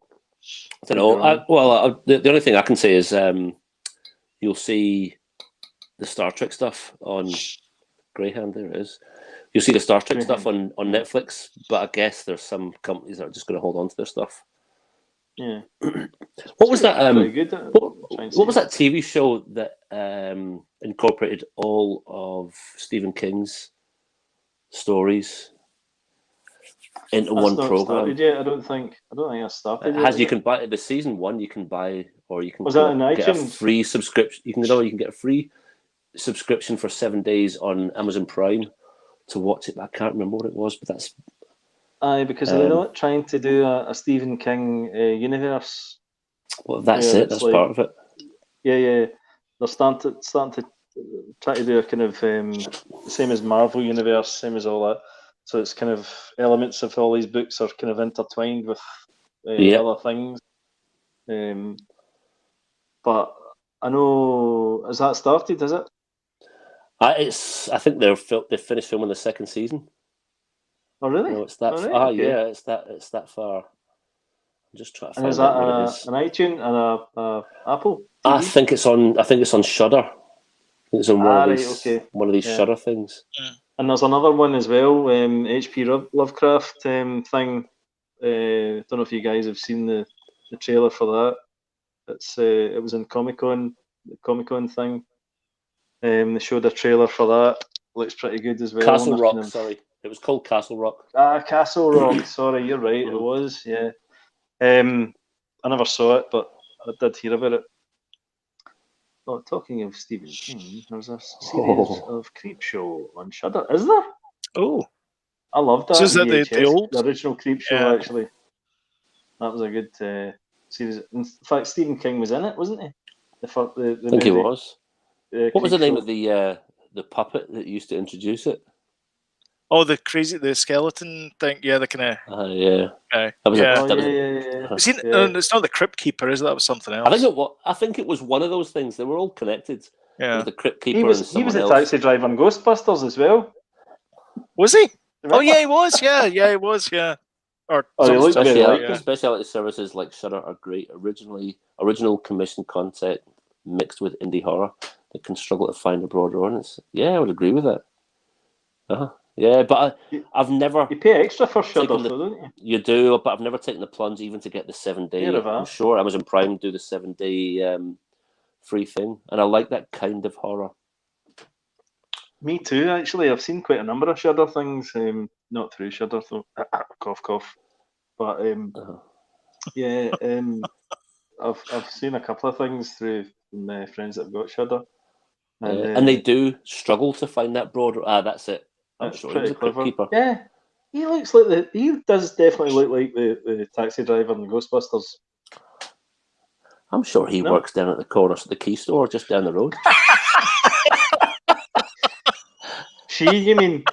I don't know. The only thing I can say is you'll see the Star Trek stuff on Greyhound. There it is. You'll see the Star Trek stuff on Netflix, but I guess there's some companies that are just going to hold on to their stuff. Yeah. What was that? What was that TV show that incorporated all of Stephen King's stories into one program? Yeah, I don't think that's started. You can buy the season 1. You can buy or you can Was that on get a iTunes? free subscription. You can get a free subscription for 7 days on Amazon Prime to watch it. I can't remember what it was, but that's Aye, because they're not trying to do a Stephen King universe. well, that's it. That's part of it. Yeah. They're starting to try to do a kind of same as Marvel universe, same as all that. So it's kind of elements of all these books are kind of intertwined with other things. But I know, has that started? Is it? I think they've finished filming the second season. Oh really? No, it's that. Right, far. okay. Yeah, it's that far. I'm just trying to find And is out that what it is. an iTunes and a Apple TV? I think it's on Shudder. I think it's on one of these Shudder things. And there's another one as well, H.P. Lovecraft thing. Don't know if you guys have seen the trailer for that. It was in Comic-Con, the Comic-Con thing. They showed a trailer for that. Looks pretty good as well. Castle Rock, sorry. It was called Castle Rock. Castle Rock, sorry, you're right, it was, yeah. I never saw it, but I did hear about it. Oh, talking of Stephen King, there's a series of Creepshow on Shudder. Is there? Oh. I loved that. So is that the original Creepshow, actually. That was a good series. In fact, Stephen King was in it, wasn't he? I think he was. What was the name of the puppet that used to introduce it? Oh, the skeleton thing. Yeah, the kind of. Yeah. It's not the Crypt Keeper, is it? That was something else. I think it was one of those things. They were all connected. Yeah. It was the Crypt Keeper. He was a taxi driver in Ghostbusters as well. Was he? Remember? Oh yeah, he was. Yeah, he was. Yeah. Or specialty services like Shudder are great. Original commissioned content mixed with indie horror that can struggle to find a broader audience. Yeah, I would agree with that. Yeah, but I've never. You pay extra for Shudder, don't you? You do, but I've never taken the plunge even to get the 7 day. I'm sure Amazon Prime do the 7 day free thing, and I like that kind of horror. Me too, actually. I've seen quite a number of Shudder things, not through Shudder, though. Cough. But I've seen a couple of things through my friends that have got Shudder, and they do struggle to find that broader. That's it. I'm sure he was a Crypt Keeper. Yeah, he looks like he does definitely look like the taxi driver in Ghostbusters. I'm sure he works down at the corner of the key store just down the road. You mean?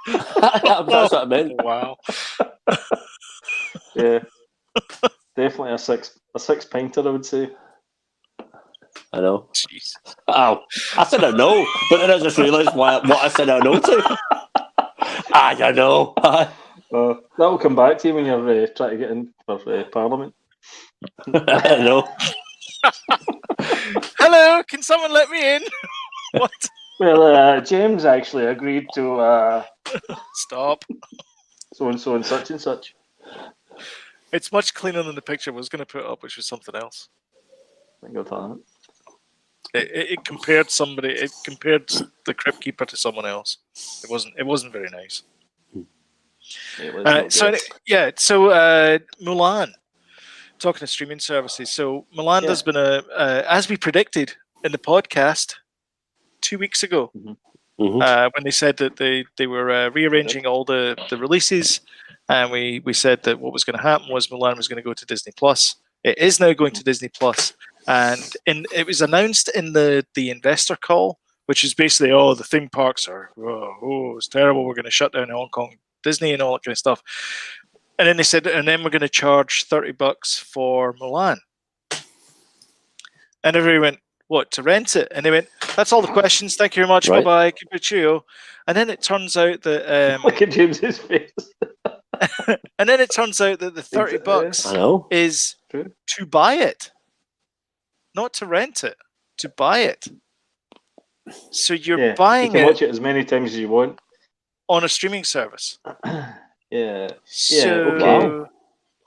That's what I meant. Wow. Yeah, definitely a six pinter, I would say. I know. Jeez. Oh, I said I know, but then I just realised what I said I know to. I don't know. That will come back to you when you're trying to get in for Parliament. I know. Hello, can someone let me in? What? Well, James actually agreed to stop. So and such and such. It's much cleaner than the picture I was going to put up, which was something else. I think I'll it compared somebody. It compared the Crypt Keeper to someone else. It wasn't very nice. So Mulan. Talking to streaming services, so Mulan has been as we predicted in the podcast 2 weeks ago, when they said that they were rearranging all the releases, and we said that what was going to happen was Mulan was going to go to Disney Plus. It is now going to Disney Plus, and it was announced in the investor call, which is basically, the theme parks are it's terrible. We're going to shut down Hong Kong Disney and all that kind of stuff. And then they said, and then we're going to charge $30 for Mulan. And everybody went, what, to rent it? And they went, that's all the questions. Thank you very much. Right. Bye-bye. Keep it cheerio. And then it turns out that... Look at James's face. And then it turns out that the $30 is to buy it. Not to rent it. To buy it. So you're buying it. You can watch it as many times as you want. On a streaming service. Yeah. So, okay. Wow.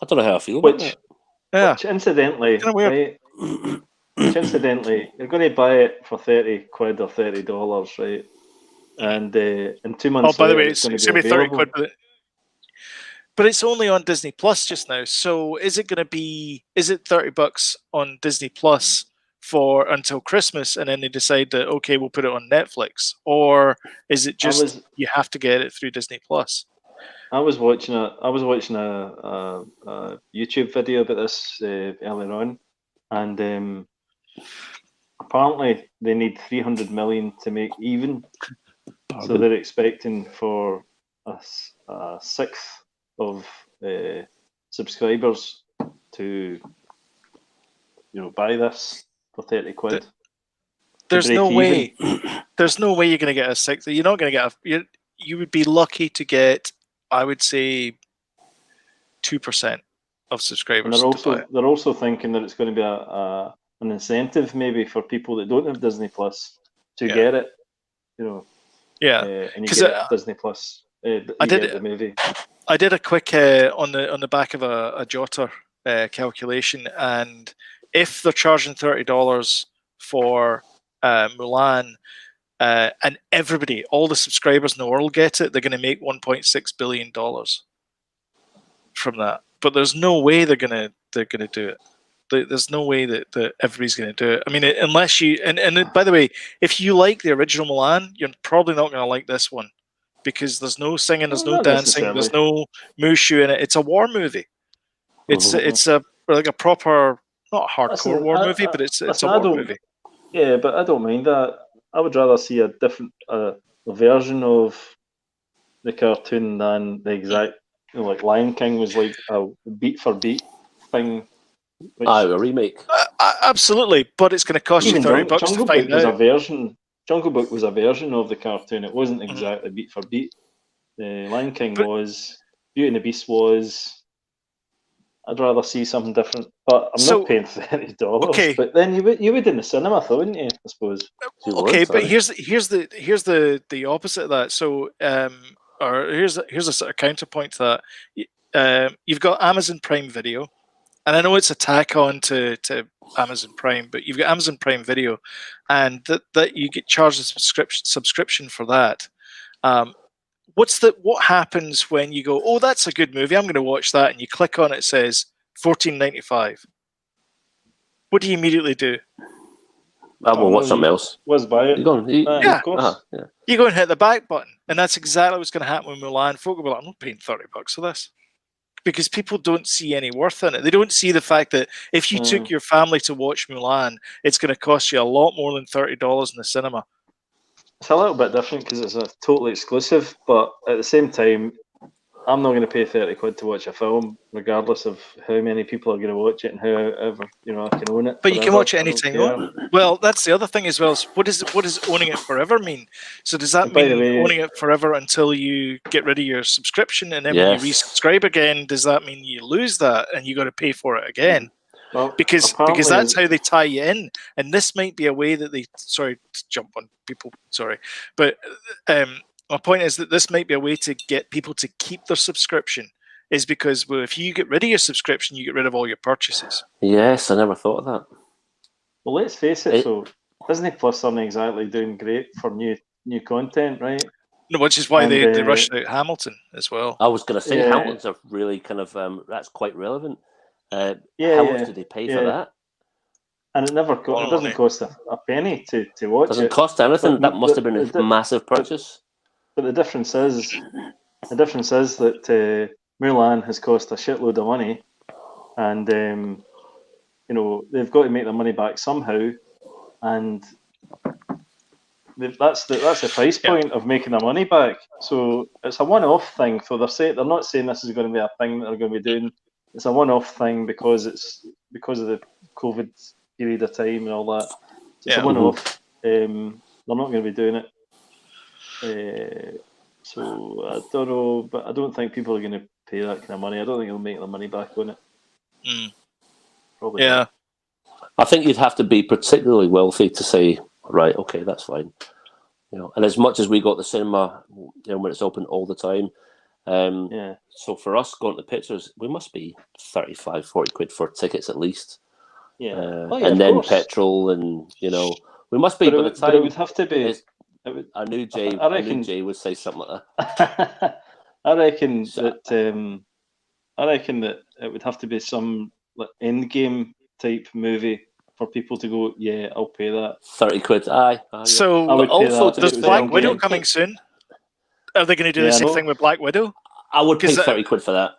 I don't know how I feel about that. Which incidentally, you're going to buy it for £30 or $30, right? And in 2 months, by the way, it's going to be £30. But it's only on Disney Plus just now. So is it $30 on Disney Plus for until Christmas, and then they decide that okay, we'll put it on Netflix, or is it just you have to get it through Disney Plus? I was watching a YouTube video about this earlier on, and apparently they need 300 million to make even. So they're expecting for a sixth of subscribers to buy this for 30 quid. There's no way. There's no way you're going to get a sixth. You're not going to get you would be lucky to get, I would say, 2% of subscribers. And they're also thinking that it's going to be an incentive maybe for people that don't have Disney Plus to get it. Yeah, and you get Disney Plus. I did the movie. I did a quick on the back of a Jotter calculation, and if they're charging $30 for Mulan, and everybody, all the subscribers in the world get it, they're going to make $1.6 billion from that. But there's no way they're going to do it. There's no way that everybody's going to do it. I mean, unless you and by the way, if you like the original Mulan, you're probably not going to like this one, because there's no singing, there's no dancing, there's no Mushu in it. It's a war movie. It's a proper, not hardcore war movie, but it's a war movie. Yeah, but I don't mind that. I would rather see a different version of the cartoon than the exact. Like Lion King was like a beat for beat thing. A remake. Absolutely, but it's going to cost you $30 to find out. Jungle Book was a version of the cartoon. It wasn't exactly beat for beat. Lion King was. Beauty and the Beast was. I'd rather see something different, but I'm not paying $30. Okay. But then you would in the cinema, though, wouldn't you? I suppose. Okay, but here's the opposite of that. So, or here's a sort of counterpoint to that. You've got Amazon Prime Video, and I know it's a tack on to Amazon Prime, but you've got Amazon Prime Video, and that you get charged a subscription for that. What happens when you go, oh, that's a good movie, I'm going to watch that, and you click on it, it says $14.95. What do you immediately do? I will watch something else. Was buy it? Of course. You go and hit the back button, and that's exactly what's going to happen with Mulan. Folk will be like, I'm not paying $30 for this, because people don't see any worth in it. They don't see the fact that if you took your family to watch Mulan, it's going to cost you a lot more than $30 in the cinema. It's a little bit different because it's a totally exclusive, but at the same time, I'm not going to pay 30 quid to watch a film, regardless of how many people are going to watch it and however I can own it. But you can watch it anytime you want. Well, that's the other thing as well. What does owning it forever mean? So does that mean owning it forever until you get rid of your subscription, and then when you resubscribe again, does that mean you lose that and you got to pay for it again? Well, because that's how they tie you in, and this might be a way that they. Sorry to jump on people. Sorry, but my point is that this might be a way to get people to keep their subscription. Is because if you get rid of your subscription, you get rid of all your purchases. Yes, I never thought of that. Well, let's face it. So Disney Plus aren't exactly doing great for new content, right? No, which is why they rushed out Hamilton as well. I was going to say Hamilton's are really kind of that's quite relevant. How much did they pay for that? And it doesn't cost a penny to watch it. Doesn't cost anything. That must have been a massive purchase. But the difference is that Mulan has cost a shitload of money, and they've got to make their money back somehow, and that's the price point of making their money back. So it's a one-off thing. So they're not saying this is going to be a thing that they're going to be doing. It's a one-off thing because of the COVID period of time and all that. So it's a one-off. They're not going to be doing it. So I don't know, but I don't think people are going to pay that kind of money. I don't think they'll make their money back on it. Probably not. I think you'd have to be particularly wealthy to say, right, okay, that's fine. And as much as we got the cinema, when it's open all the time, so for us going to the pictures, we must be 35, 40 quid for tickets at least. And then petrol, and we must be. By the time it would have to be. I knew Jay would say something like that. I reckon that I reckon that it would have to be some like Endgame type movie for people to go, yeah, I'll pay that. 30 quid. Aye. So I would pay also, that. there's Black Endgame. Widow coming soon. Are they going to do the same thing with Black Widow? I would pay 30 quid for that.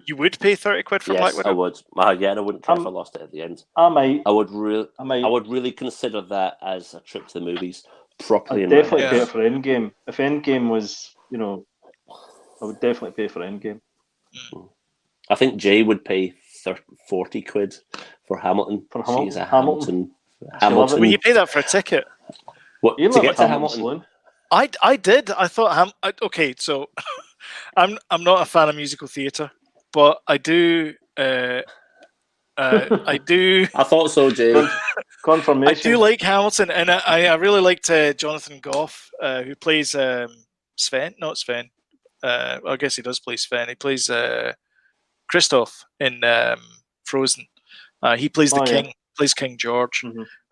You would pay 30 quid for Black Widow? I would. Yeah, and I wouldn't care if I lost it at the end. I might. I would really consider that as a trip to the movies properly. I'd definitely pay it for Endgame. If Endgame was, I would definitely pay for Endgame. I think Jay would pay 40 quid for Hamilton. She's a Hamilton. Will you pay that for a ticket? What, to get to Hamilton? I did. I thought okay, so I'm not a fan of musical theatre, but I do. I do. I thought so, Jay. Confirmation. I do like Hamilton, and I really liked Jonathan Goff, who plays Sven. Not Sven. I guess he does play Sven. He plays Kristoff in Frozen. He plays the king. Plays King George,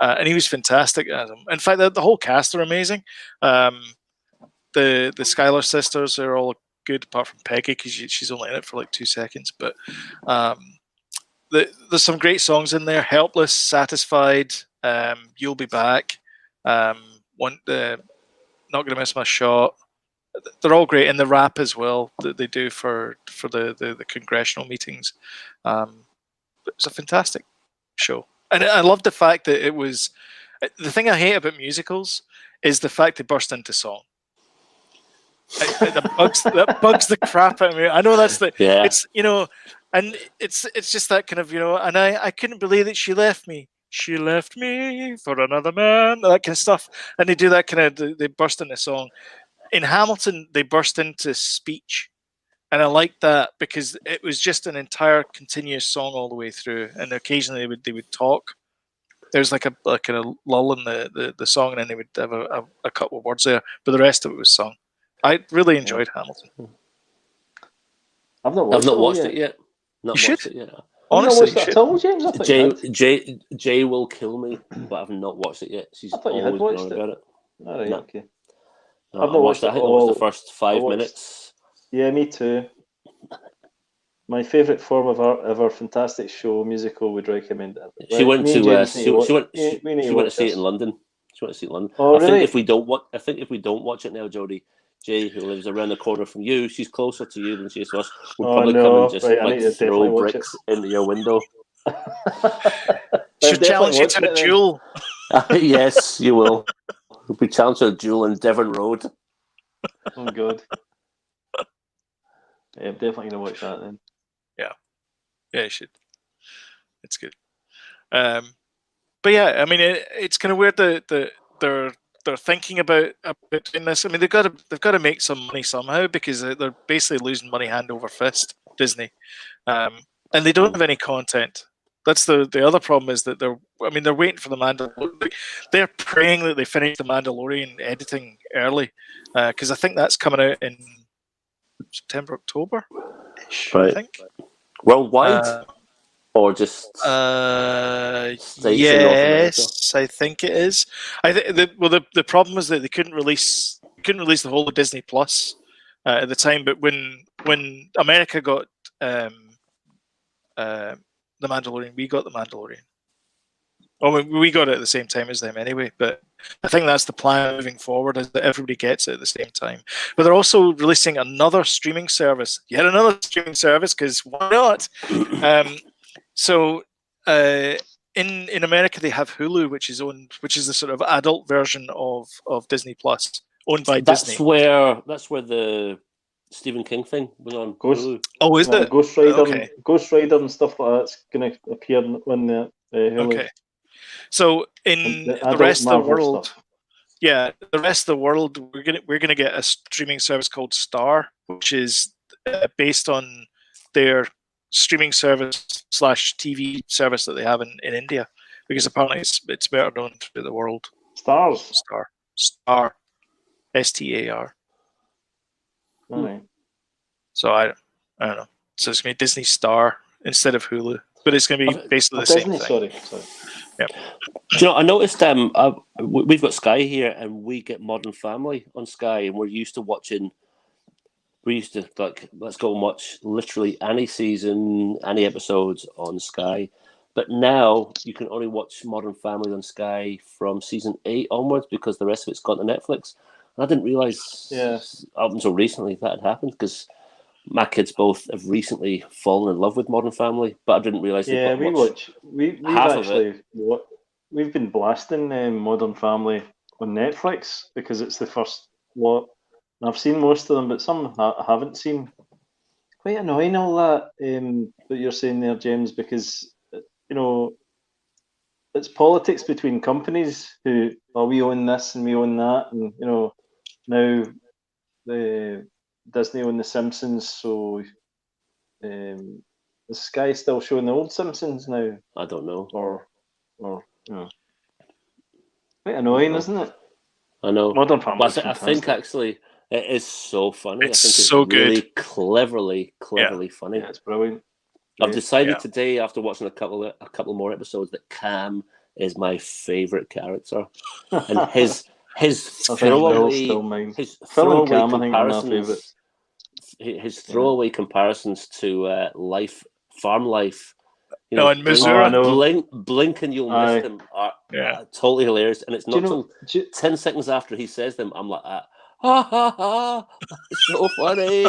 and he was fantastic as him. In fact, the whole cast are amazing. The Schuyler sisters are all good, apart from Peggy, because she's only in it for like 2 seconds. But there's some great songs in there. Helpless, Satisfied, You'll Be Back, Not Gonna Miss My Shot. They're all great, and the rap as well that they do for the congressional meetings. It was a fantastic show. And I love the fact that it was. The thing I hate about musicals is the fact they burst into song. That bugs the crap out of me. I know that's it's and it's just that kind of and I couldn't believe that she left me. She left me for another man. That kind of stuff, and they do that kind of. They burst into song. In Hamilton, they burst into speech. And I liked that because it was just an entire continuous song all the way through, and occasionally they would talk. There's like a lull in the song, and then they would have a couple of words there, but the rest of it was sung. I really enjoyed Hamilton. I've not watched it yet. Not you watched should. it yet. Honestly, you should. All, James, I think Jay will kill me, but I've not watched it yet. She's always going about it. All right, okay. I've not watched it. I think I watched the first 5 minutes. Yeah, me too. My favourite form of art ever, fantastic show, musical, would recommend it. She went to see it in London. She went to see it in London. Oh, really? I think if we don't watch it now, Jodie, Jay, who lives around the corner from you, she's closer to you than she is to us. We'll probably come and just throw bricks into your window. Should challenge you to a duel. Yes, you will. We'll be challenged to a duel in Devon Road. Oh God. Yeah, I'm definitely gonna watch that then. Yeah, you should. It's good. But yeah, I mean, it's kind of weird that they're thinking about doing this. I mean, they've got to make some money somehow, because they're basically losing money hand over fist, Disney, and they don't have any content. That's the other problem, is that they're waiting for the Mandalorian. They're praying that they finish the Mandalorian editing early, because I think that's coming out in September, October. Right. I think. Worldwide, or just yes, I think it is. I think the problem is that they couldn't release the whole of Disney Plus at the time. But when America got the Mandalorian, we got the Mandalorian. Well, we got it at the same time as them anyway, but I think that's the plan moving forward, is that everybody gets it at the same time. But they're also releasing another streaming service, because why not? So in America, they have Hulu, which is the sort of adult version of Disney Plus, owned by Disney. That's where the Stephen King thing was on Hulu. Oh, is it? Ghost Rider, okay. Ghost Rider and stuff like that's going to appear when the Hulu. Okay. So in the rest of the world, the rest of the world, we're gonna get a streaming service called Star, which is based on their streaming service / TV service that they have in India, because apparently it's better known through the world. Star, STAR. All right. So I don't know. So it's gonna be Disney Star instead of Hulu, but it's gonna be basically the same thing. Sorry. Yeah. Do you know, I noticed we've got Sky here, and we get Modern Family on Sky, and we're used to watching we used to let's go and watch literally any season, any episodes on Sky. But now you can only watch Modern Family on Sky from season 8 onwards because the rest of it's gone to Netflix. And I didn't realize up until recently that had happened because my kids both have recently fallen in love with Modern Family, but I didn't realize. Yeah, we've been blasting Modern Family on Netflix because it's the first lot. And I've seen most of them, but some I haven't seen. Quite annoying all that that you're saying there, James, because it's politics between companies who we own this and we own that, and now the Disney own the Simpsons, so is Sky still showing the old Simpsons now? I don't know. Or quite annoying, isn't it? I know. Modern Family. I think actually it is so funny. It's I think it's so really good. cleverly funny. Yeah, it's brilliant. I've decided today, after watching a couple more episodes, that Cam is my favourite character, and his throwaway comparisons. His throwaway comparisons to farm life. In Missouri. Blink and you'll miss them are totally hilarious, and it's not until 10 seconds after he says them, I'm like, ha ha ha, it's so funny.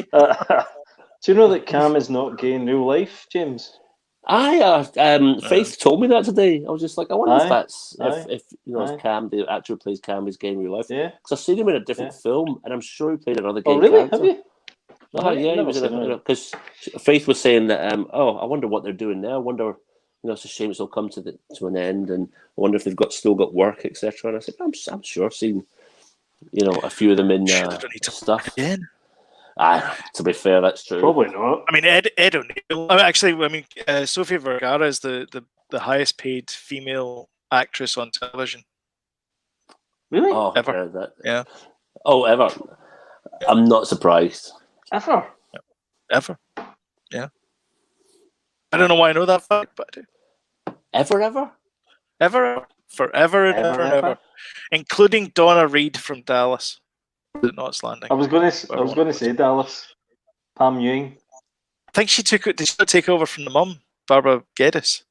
Do you know that Cam is not gay in real life, James? Faith told me that today. I was just like, I wonder if that's if Cam, the actor who plays Cam, is gay in real life. Yeah, because I've seen him in a different film, and I'm sure he played another gay. Oh, really? character. Have you? He was in it because Faith was saying that. I wonder what they're doing now. I wonder, it's a shame it's all come to an end, and I wonder if they've still got work, etc. And I said, I'm sure I've seen, a few of them in stuff. Again. To be fair, that's true. Probably not. I mean, Ed O'Neill. Sofia Vergara is the highest paid female actress on television. Really? Oh, ever? That. Yeah. Oh, ever? I'm not surprised. Ever? Yeah. I don't know why I know that fact, but I do. Ever? Forever and ever. Including Donna Reed from Dallas. The Knots Landing. I was going to say Dallas. Pam Ewing. I think she take over from the mum, Barbara Geddes.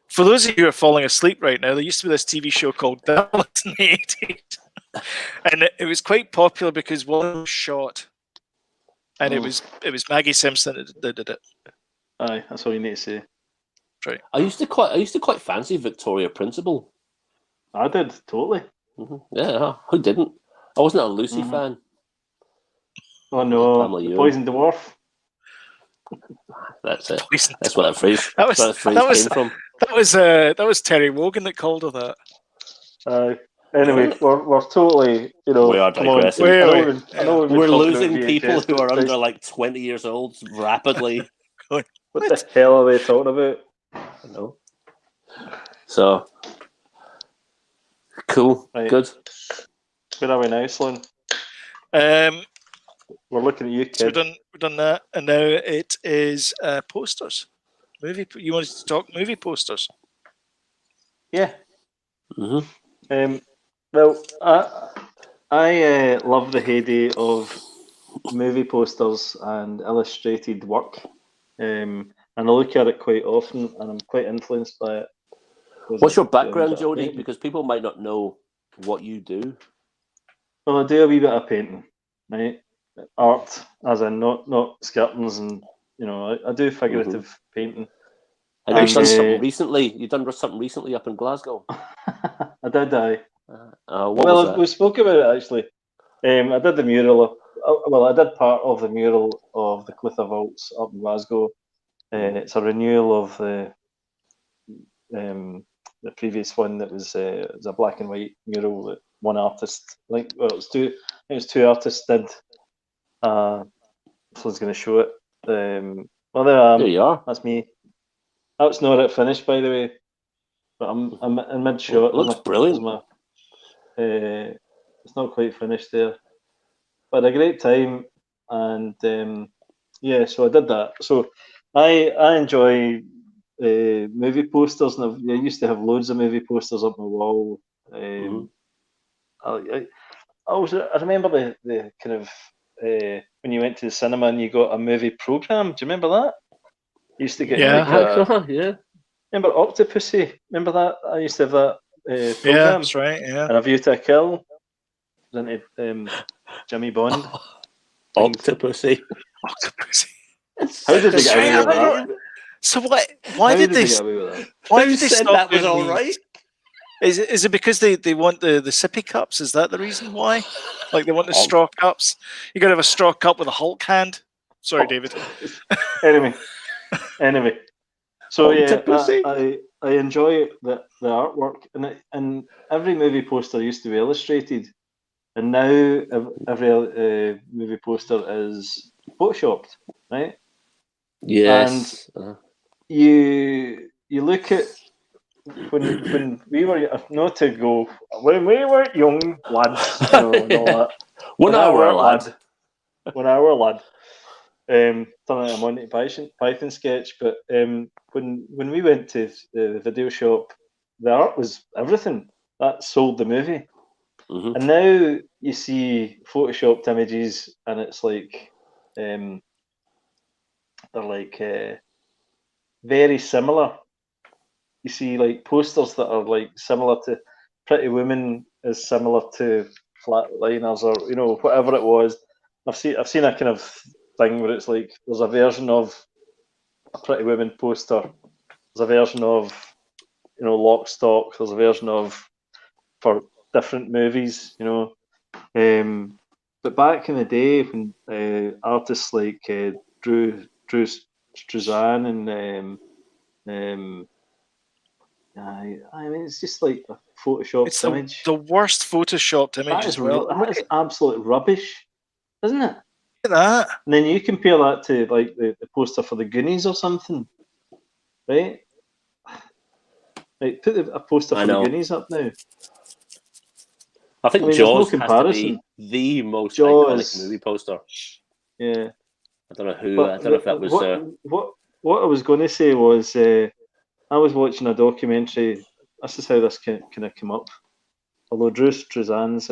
For those of you who are falling asleep right now, there used to be this TV show called Dallas in the 80s. And it was quite popular because one was shot. And it was Maggie Simpson that did it. Aye, that's all you need to say. Right. I used to quite fancy Victoria Principal. I did, totally. Mm-hmm. Yeah, who didn't? I wasn't a Lucy fan. Oh no, the Poison Dwarf. That's it. That's what that phrase. That came from. That was Terry Wogan that called her that. Anyway, we're totally, we are digressing. We're losing people who are under like 20 years old rapidly. What the hell are they talking about? I know. So cool, right. Good. Where are we now, Sloan? We're looking at you, kid. So we've done that, and now it is posters. You wanted to talk movie posters? Yeah. Mm-hmm. Well, I love the heyday of movie posters and illustrated work, and I look at it quite often, and I'm quite influenced by it. What's your background, Jody? Because people might not know what you do. Well, I do a wee bit of painting, right? Art, as in not skirtings, and I do figurative painting. And you've done something recently. You've done something recently up in Glasgow. I did. What was that? We spoke about it actually. I did the mural. I did part of the mural of the Clutha Vaults up in Glasgow. It's a renewal of the previous one that was it was a black and white mural that one artist, it was two artists did. Someone's going to show it. There you are. That's me. That's not it finished, by the way. But I'm in mid shot. It looks brilliant. It's not quite finished there, but a great time, and so I did that. So I enjoy movie posters, and I used to have loads of movie posters up my wall. I remember the kind of when you went to the cinema and you got a movie program. Do you remember that? You used to get yeah. Remember Octopussy? Remember that? I used to have that program. Yeah, that's right. Yeah. And A View to a Kill. Into Jimmy Bond. Octopussy. Octopussy. How did they get away with that? So what? Why did they get away with that? Why Who did they said stop that was doing all these? right? Is it because they want the sippy cups? Is that the reason why? Like they want the straw cups? You got to have a straw cup with a Hulk hand. Sorry, David. Anyway. So Octopussy? I enjoy the artwork, and every movie poster used to be illustrated, and now every movie poster is photoshopped, right? Yes. And you look at when we were not to go when we were young lads, and all that. When I were a lad. When I were a lad. Turning a Monty Python sketch, but when we went to the video shop, the art was everything that sold the movie. Mm-hmm. And now you see photoshopped images, and it's like they're like very similar. You see like posters that are like similar to Pretty Woman is similar to Flatliners, or whatever it was. I've seen a kind of thing where it's like there's a version of a Pretty Woman poster, there's a version of Lock, Stock, there's a version of for different movies, but back in the day when artists like Drew Struzan and I mean it's just like a photoshopped image. The worst photoshopped image as well. That is absolute rubbish, isn't it? Look at that. And then you compare that to like the poster for the Goonies or something, right? Like put a poster for the Goonies up now. I think Jaws has to be the most iconic movie poster. Yeah. I don't know who. I don't know if that was. What I was going to say was I was watching a documentary. This is how this kind of came up. Although Drew Struzan's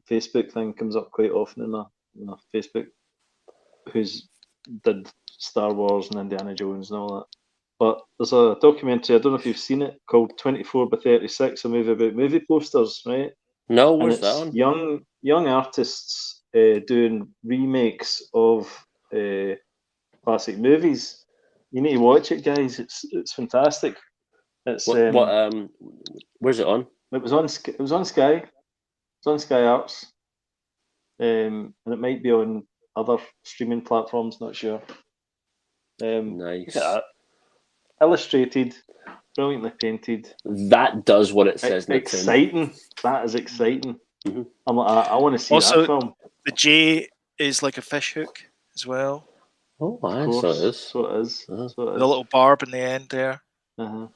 Facebook thing comes up quite often in my Facebook. Who's did Star Wars and Indiana Jones and all that. But there's a documentary, I don't know if you've seen it, called 24x36, a movie about movie posters, right? No, where's that on? Young artists doing remakes of classic movies. You need to watch it, guys. It's fantastic. It's where's it on? It was on Sky. It's on Sky Arts, and it might be on other streaming platforms, not sure. Nice. Illustrated, brilliantly painted. That does what it says. Exciting. That is exciting. Mm-hmm. I'm like, I want to see that film. The J is like a fish hook as well. Oh, so it is. So it is. Uh-huh. So it is. The little barb in the end there. Uh-huh.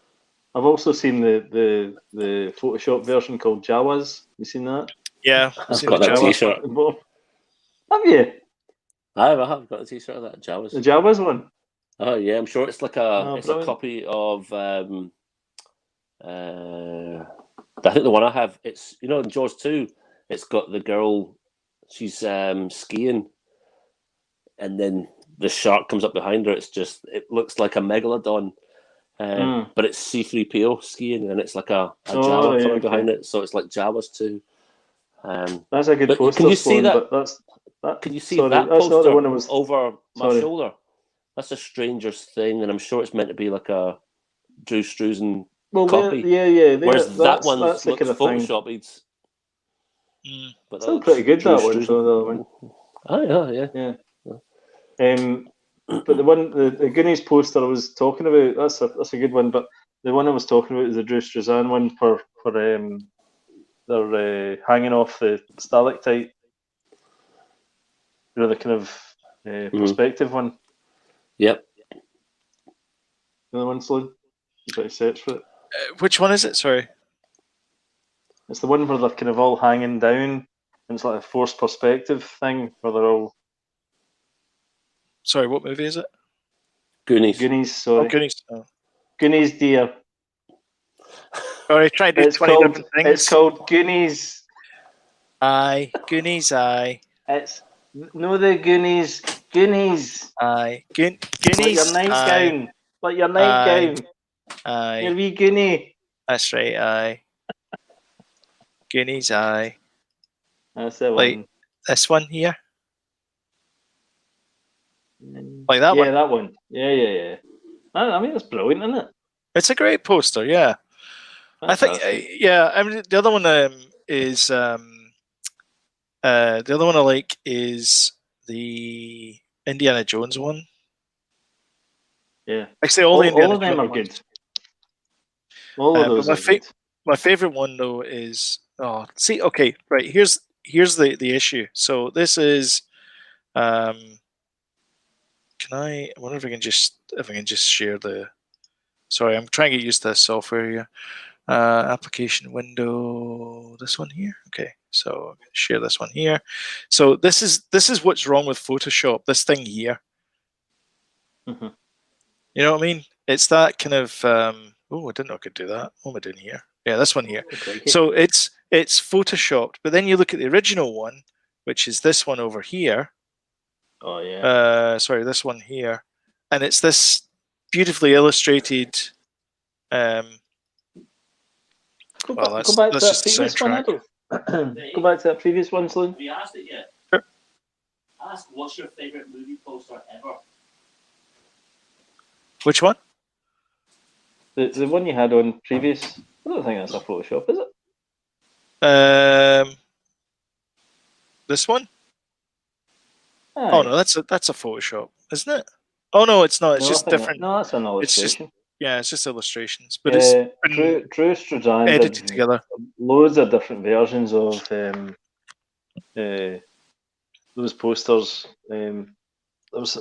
I've also seen the Photoshop version called Jawas. You seen that? Yeah, I've got that T-shirt. Have you? I have got a T-shirt of that Jawas. The Jawas one. Oh yeah, I'm sure it's like a copy of. I think the one I have, it's in Jaws 2, it's got the girl, she's skiing, and then the shark comes up behind her. It looks like a megalodon, but it's C-3PO skiing, and it's like a Jawa coming behind it, so it's like Jawas 2. That's a good poster. Can you see that? Can you see that poster over my shoulder? That's a Stranger's thing, and I'm sure it's meant to be like a Drew Struzan copy. Whereas that one looks photoshopped. But still pretty good, that one. So the other one. Oh yeah. But the Goonies poster I was talking about, that's a good one. But the one I was talking about is the Drew Struzan one for they're hanging off the stalactite. The kind of perspective one. Yep. The other one, Sloan? You try to search for it. Which one is it? Sorry. It's the one where they're kind of all hanging down, and it's like a forced perspective thing where they're all. Sorry, what movie is it? Goonies, sorry. Oh, Goonies. Oh. Goonies, dear. Sorry, try to do 20 different things. It's called Goonies. Aye. Goonies, aye. It's no the Goonies. Goonies. Aye. Like Goonies, your aye. nightgown. Like your Aye. nightgown. Your Aye. wee Goonie. That's right, aye. Goonies, aye. That's the Like one. this one here. Like that Yeah, one. that one. Yeah. I mean, it's brilliant, isn't it? It's a great poster, yeah. I think, yeah. I mean, the other one is the other one I like is the Indiana Jones one. Yeah, Actually, all of them are good. All of those are good. My favorite one though is okay, right. Here's the issue. So this is I wonder if I can just share the. Sorry, I'm trying to get used to this software here. Application window, this one here. Okay, so I'm going to share this one here. So this is what's wrong with Photoshop. This thing here. Mm-hmm. You know what I mean? It's that kind of. I didn't know I could do that. What am I doing here? Yeah, this one here. So it's photoshopped, but then you look at the original one, which is this one over here. Oh yeah. Sorry, this one here, and it's this beautifully illustrated. Go back to that previous one, Abel. Go back to that previous one, Sloan. Have you asked it yet? Sure. Ask what's your favourite movie poster ever? Which one? The one you had on previous. I don't think that's a Photoshop, is it? This one? Aye. Oh no, that's a Photoshop, isn't it? Oh no, it's not. It's just different. No, that's an illustration. It's just illustrations, but it's Drew Struzan edited together. Loads of different versions of those posters. There was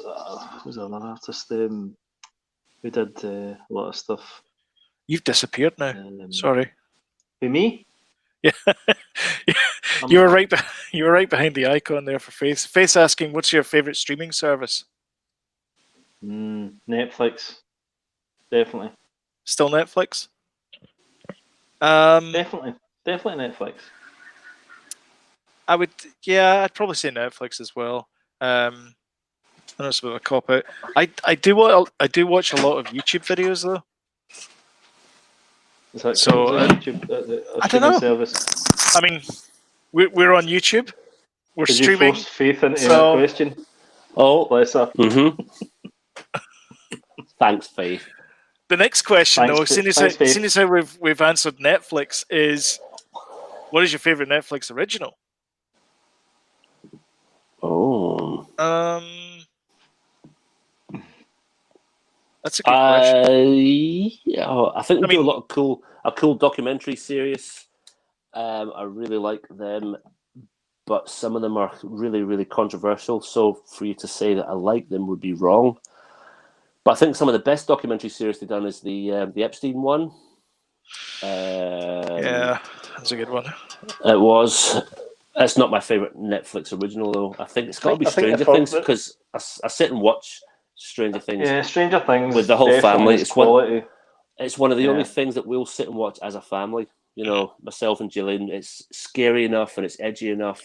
another artist who did a lot of stuff. You've disappeared now. Sorry. Who, me? Yeah. You were right behind the icon there for Faith. Faith's asking, "What's your favorite streaming service?" Netflix. Definitely. Still Netflix? Definitely Netflix. I'd probably say Netflix as well. I know it's a bit of a cop out. I do watch a lot of YouTube videos though. Is that so YouTube, I don't know. Service? I mean, we're on YouTube. We're Did streaming. You force Faith into that question? Oh, bless her. Mm-hmm. Thanks, Faith. The next question, though, seeing as how we've answered Netflix, is what is your favorite Netflix original? Oh. That's a good question. Yeah, I think we do a lot of cool documentary series. I really like them, but some of them are really, really controversial. So for you to say that I like them would be wrong. But I think some of the best documentary series they've done is the Epstein one. Yeah, that's a good one. It was. It's not my favorite Netflix original though. I think it's got to be Stranger Things because I sit and watch Stranger Things. Yeah, Stranger Things with the whole family. It's one of the only things that we'll sit and watch as a family. You know, myself and Gillian. It's scary enough and it's edgy enough,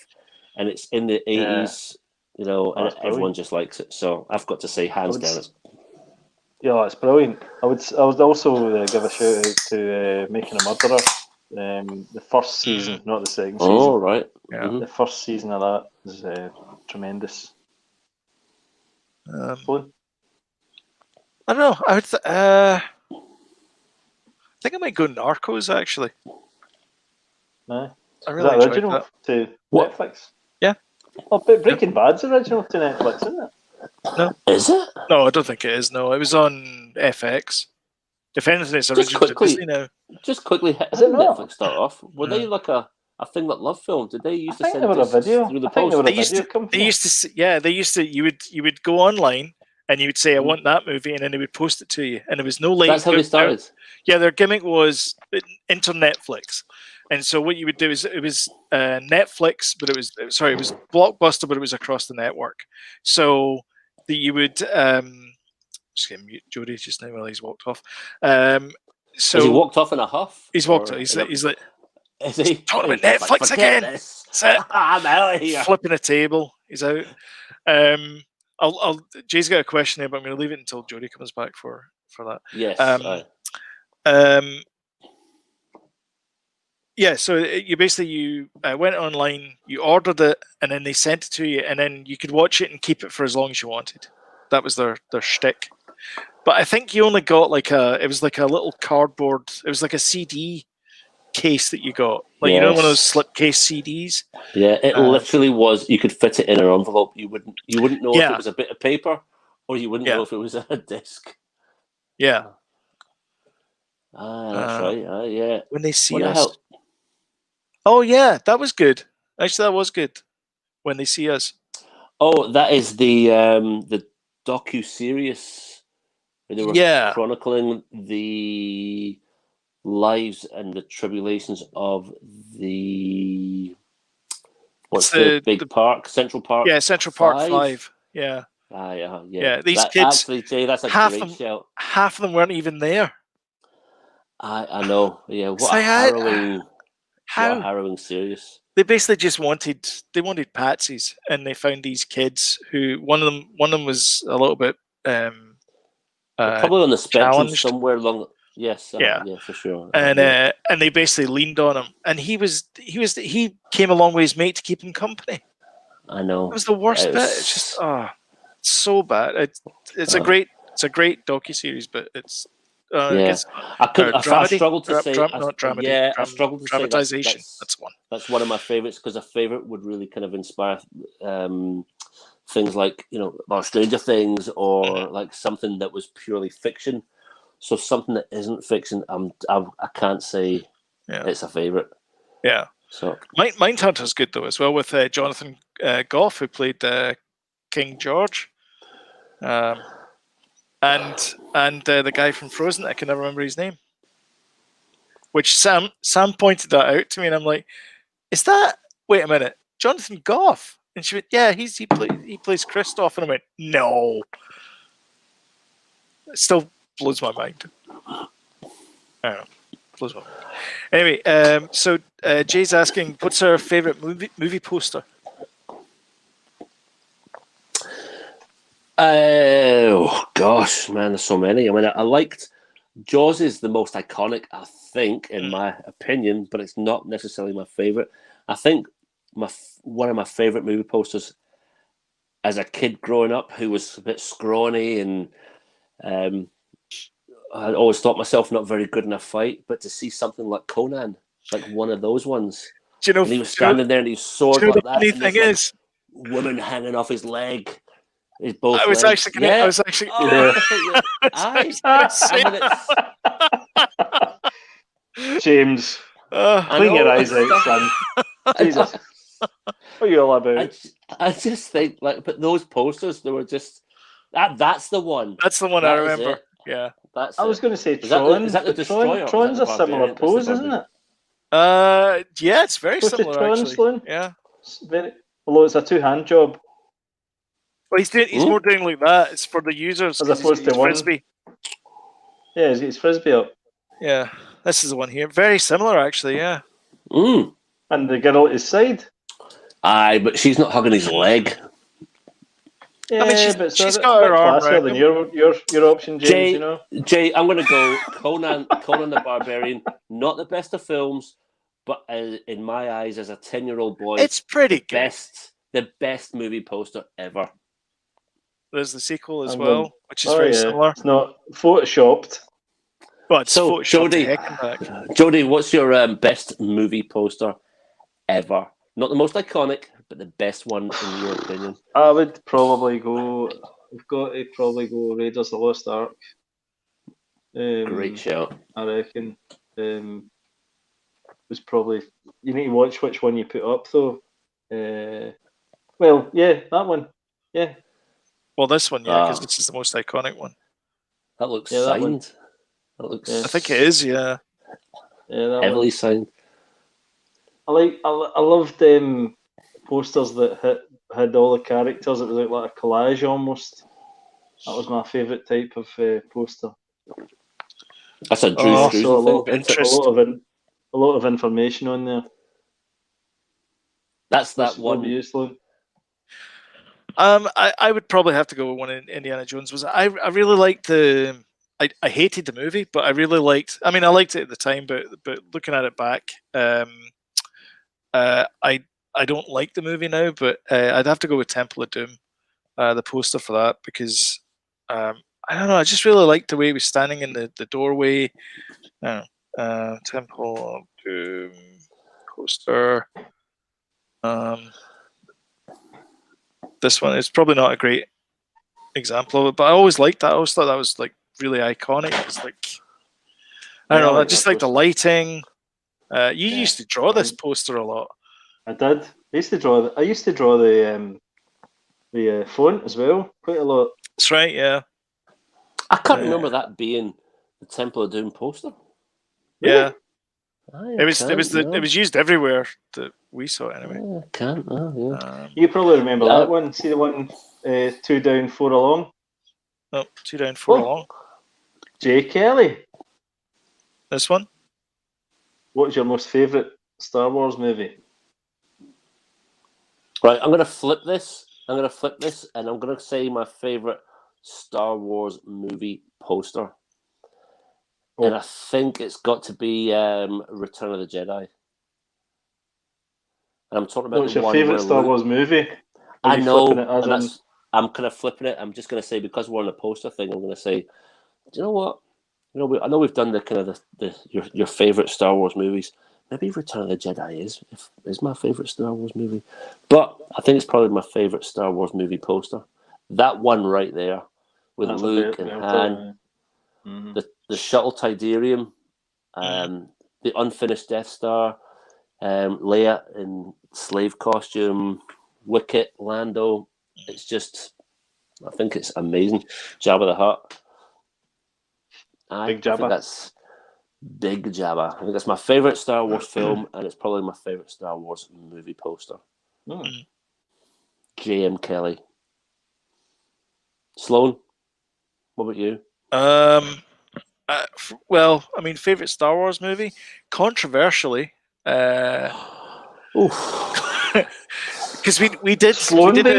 and it's in the 80s. You know, and everyone just likes it. So I've got to say, hands down, it's. Yeah, it's brilliant. I would also give a shout out to Making a Murderer. The first season, not the second season. Oh, right. Yeah. Mm-hmm. The first season of that is tremendous. I don't know. I would. I think I might go Narcos actually. No, I really is that original that. To what? Netflix? Yeah. Oh, but Breaking Bad's original to Netflix, isn't it? No. Is it? No, I don't think it is. No, it was on FX. If anything, it's original to Disney now. Just quickly, how did Netflix start off? Were they like a thing that love film? Did they used to send a video through the post? They used to. You would go online and you would say, "I want that movie," and then they would post it to you. And there was no link. That's how they started. Their gimmick was Internetflix. And so what you would do is it was Netflix, but it was Blockbuster, but it was across the network. So that you would just get mute Jody just now while he's walked off. So has he walked off in a huff? He's walked off. He's like Is he? Talking about He's like, Netflix "Forget again. this. That's it. I'm out of here." Flipping a table. He's out. Jay's got a question there, but I'm going to leave it until Jody comes back for that. Yes. Yeah, so you basically went online, you ordered it, and then they sent it to you, and then you could watch it and keep it for as long as you wanted. That was their shtick. But I think you only got it was like a little cardboard. It was like a CD case that you got, like you know, one of those slipcase CDs. Yeah, it literally was. You could fit it in an envelope. You wouldn't know if it was a bit of paper, or you wouldn't know if it was a disc. Yeah. That's right. Yeah. When they see us. Oh yeah, that was good. Actually, that was good. When they see us. Oh, that is the docu-series where they were chronicling the lives and the tribulations of the big park, Central Park. Yeah, Central Park 5. Yeah. Yeah. These kids. Actually, Jay, that's a great shout. Half of them weren't even there. I know. Yeah. What a harrowing series. They basically just wanted patsies, and they found these kids who one of them was a little bit probably on the spectrum challenged. Somewhere along. Yes. Yeah, for sure. And they basically leaned on him, and he came a long ways, mate, to keep him company. I know. It was the worst bit. It's just so bad. It's a great docuseries, but it's I struggled to say not dramedy. Yeah, I struggled to dramatization. Say that's one. That's one of my favorites, because a favorite would really kind of inspire things like, about Stranger Things, or like something that was purely fiction. So something that isn't fiction, I can't say it's a favorite. Yeah. So Mindhunter's good though as well, with Jonathan Goff, who played King George. And the guy from Frozen, I can never remember his name. Which Sam pointed that out to me, and I'm like, "Is that? Wait a minute, Jonathan Goff?" And she went, "Yeah, he plays Kristoff." And I went, "No." It still blows my mind. I don't know, blows my mind. Anyway, so Jay's asking, what's our favorite movie poster? Oh gosh, man, there's so many. I mean, I liked Jaws is the most iconic, I think, in my opinion, but it's not necessarily my favorite. I think one of my favorite movie posters as a kid growing up, who was a bit scrawny, and I always thought myself not very good in a fight, but to see something like Conan, like one of those ones, and he was standing there and he was sword like that. The funny thing is, woman hanging off his leg. I was actually going James, clean your eyes out, son. Jesus, what are you all about? I just think, but those posters, they were just that's the one. That's the one I remember. Yeah, I was going to say Tron. Is that the Destroyer? Tron's a similar pose, isn't it? Yeah, it's very similar. Tron, actually. Sloan? Yeah, although it's a two-hand job. Well, he's more doing like that. It's for the users as opposed to one. Frisbee. Yeah, he's Frisbee up. Yeah, this is the one here. Very similar, actually. Yeah. And the girl at his side. Aye, but she's not hugging his leg. Yeah, I mean, but she's got her arm classier than your option, James. Jay, I'm going to go Conan the Barbarian. Not the best of films, but in my eyes, as a 10-year-old boy, it's pretty good. The best movie poster ever. There's the sequel as well, which is very similar. It's not photoshopped. But it's photoshopped. Jody, what's your best movie poster ever? Not the most iconic, but the best one in your opinion. I would probably go. We've got to probably go Raiders of the Lost Ark. Great shout. I reckon. Was probably, you need to watch which one you put up though. Well, yeah, that one. Yeah. Well, this one, yeah, because this is the most iconic one. That looks signed. That looks. I think it is. Yeah. Yeah, that heavily signed. I loved posters that had all the characters. It was like a collage almost. That was my favourite type of poster. That's a Drew Struzan thing. A lot of a lot of information on there. That's that What one. about you, Sloan? I would probably have to go with one in Indiana Jones. I really liked the. I hated the movie, but I really liked. I mean, I liked it at the time, but looking at it back, I don't like the movie now. But I'd have to go with Temple of Doom, the poster for that, because I don't know. I just really liked the way he was standing in the doorway. Temple of Doom poster. This one is probably not a great example of it, but I always liked that. I always thought that was like really iconic. It's like, I don't know, I just like the lighting. You used to draw this poster a lot. I did. I used to draw the font as well, quite a lot. That's right. Yeah. I can't remember that being the Temple of Doom poster. Yeah. Really? It was used everywhere that we saw it anyway. I can't. Yeah. You probably remember that one. See the one, 2 down, 4 along. Oh, 2 down, 4 along. Jay Kelly. This one. What's your most favourite Star Wars movie? Right, I'm going to flip this, and I'm going to say my favourite Star Wars movie poster. And I think it's got to be Return of the Jedi. And I'm talking about what's your favourite Star Wars movie? I know, and I'm kind of flipping it. I'm just going to say, because we're on the poster thing, I'm going to say, do you know what? I know we've done the kind of your favourite Star Wars movies. Maybe Return of the Jedi is my favourite Star Wars movie. But I think it's probably my favourite Star Wars movie poster. That one right there with Luke and Han. Mm-hmm. The shuttle Tidarium, the unfinished Death Star, Leia in slave costume, Wicket, Lando. It's just, I think it's amazing. Jabba the Hutt. Big Jabba. That's Big Jabba. I think that's my favourite Star Wars film, and it's probably my favourite Star Wars movie poster. J.M. Kelly. Sloan, what about you? Well, I mean, favorite Star Wars movie, controversially, because we did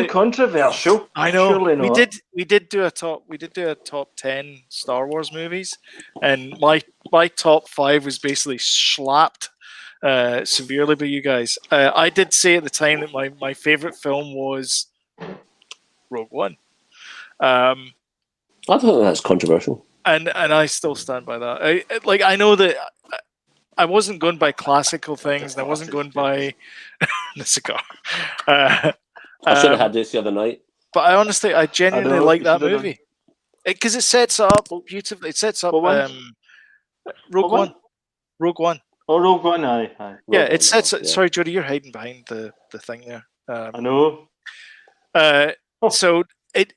controversial. I know we did do a top 10 Star Wars movies, and my top 5 was basically slapped severely by you guys. I did say at the time that my favorite film was Rogue One. I don't think that's controversial. And I still stand by that. I know that I wasn't going by classical things, and I wasn't going by the cigar. I should have had this the other night. But I genuinely like that movie because it sets up beautifully. It sets up Rogue One. Oh, Rogue One, aye. Yeah, it sets. Sorry, Jody, you're hiding behind the thing there. I know. So it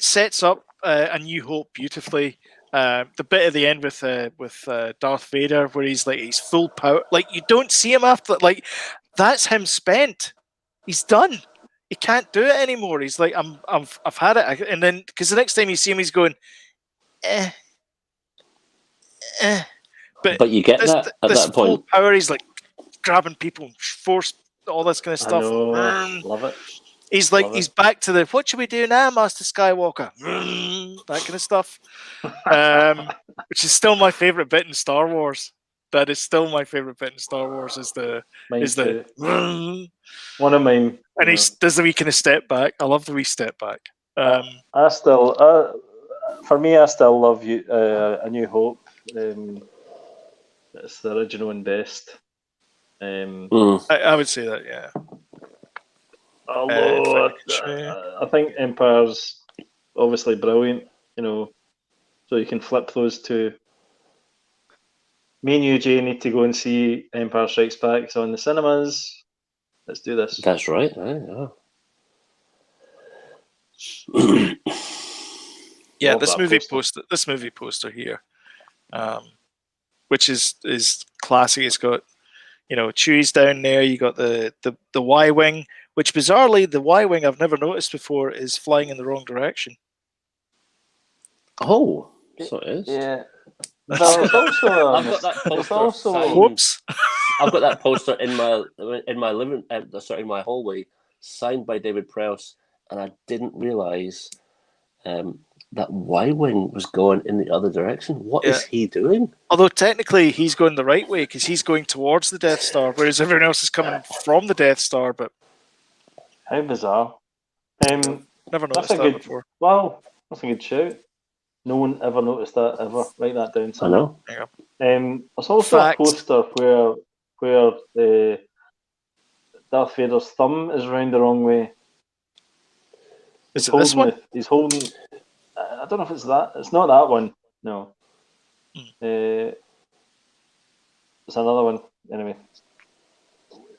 sets up A New Hope beautifully. The bit at the end with Darth Vader, where he's full power. Like, you don't see him after. Like, that's him spent. He's done. He can't do it anymore. He's like, I've had it. And then, because the next time you see him, he's going, But you get that at that point. Full power. He's like grabbing people, force all this kind of stuff. Love it. He's like, he's back to the, what should we do now, Master Skywalker? That kind of stuff. Which is still my favorite bit in Star Wars. That is still my favorite bit in Star Wars is the one of mine. And he does the wee kind of step back. I love the wee step back. I still love you. A New Hope. It's the original and best. I would say that, yeah. Although I think Empire's obviously brilliant, so you can flip those two. Me and you, Jay, need to go and see Empire Strikes Back. It's on the cinemas. Let's do this. That's right. Yeah, this movie poster here, which is classic. It's got, Chewie's down there. You got the Y-wing. Which, bizarrely, the Y-wing I've never noticed before is flying in the wrong direction. Oh, so it is. Yeah. But it's also, I've got that it's poster. also, signed- Whoops. I've got that poster in my living, in my hallway, signed by David Prowse, and I didn't realise that Y-wing was going in the other direction. What is he doing? Although technically he's going the right way because he's going towards the Death Star, whereas everyone else is coming from the Death Star. But how bizarre. Never noticed that before. Wow, that's a good shout. No one ever noticed that ever. Write that down. I know. There's also a poster where Darth Vader's thumb is round the wrong way. Is it this one? He's holding. I don't know if it's that. It's not that one. No. It's another one. Anyway.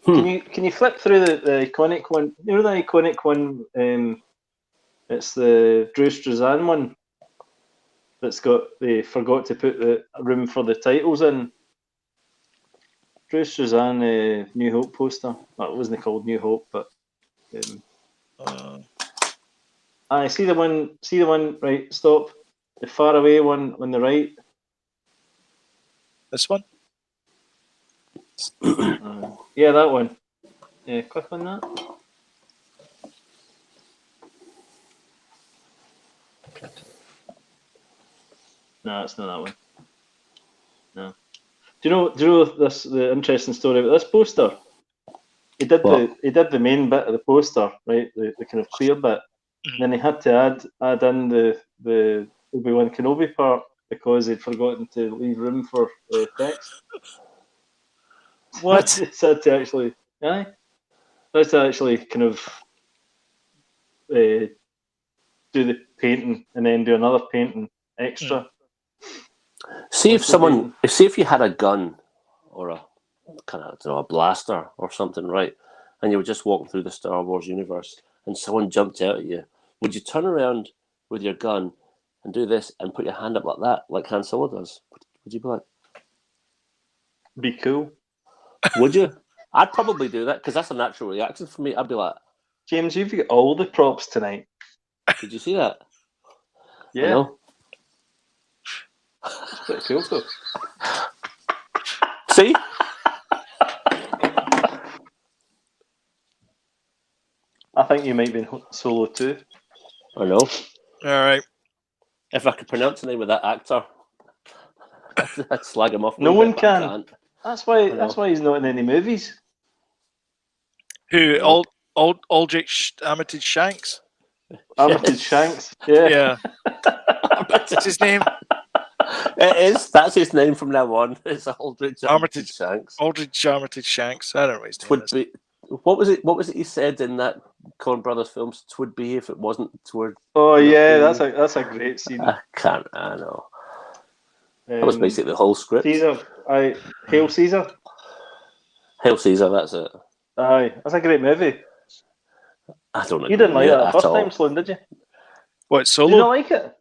Can you flip through the iconic one? You know the iconic one. It's the Drew Struzan one. That's got they forgot to put the room for the titles in. Drew Struzan New Hope poster. Well, it wasn't called New Hope, but I see the one. See the one. Right, stop. The far away one on the right. This one. Yeah, that one. Yeah, click on that. No, it's not that one. No. Do you know this? The interesting story about this poster? He did the main bit of the poster, right? The kind of clear bit. And then he had to add in the Obi-Wan Kenobi part because he'd forgotten to leave room for text. What? That's to actually kind of do the painting and then do another painting extra. See if you had a gun or a kind of a blaster or something, right? And you were just walking through the Star Wars universe, and someone jumped out at you. Would you turn around with your gun and do this and put your hand up like that, like Han Solo does? Would you be like? Be cool. Would you? I'd probably do that because that's a natural reaction for me. I'd be like, James, you've got all the props tonight. Did you see that? Yeah. I know. It's pretty cool though. See? I think you might be in Solo too. I know. All right. If I could pronounce the name of that actor, I'd slag him off. No one can. That's why he's not in any movies. Who? Aldrich Armitage Shanks? Armitage Shanks. Yeah. What's his name? It is. That's his name from now on. It's Aldrich Armitage Shanks. Aldrich Armitage Shanks. I don't know his name. Be, what was it he said in that Coen Brothers films? "'Twould be if it wasn't toward." Oh yeah, that's a great scene. I know. That was basically the whole script. Caesar, Hail Caesar. Hail Caesar, that's it. Aye, that's a great movie. I don't know. You didn't like that the first time, Sloan, did you? What, Solo? Did you not like it?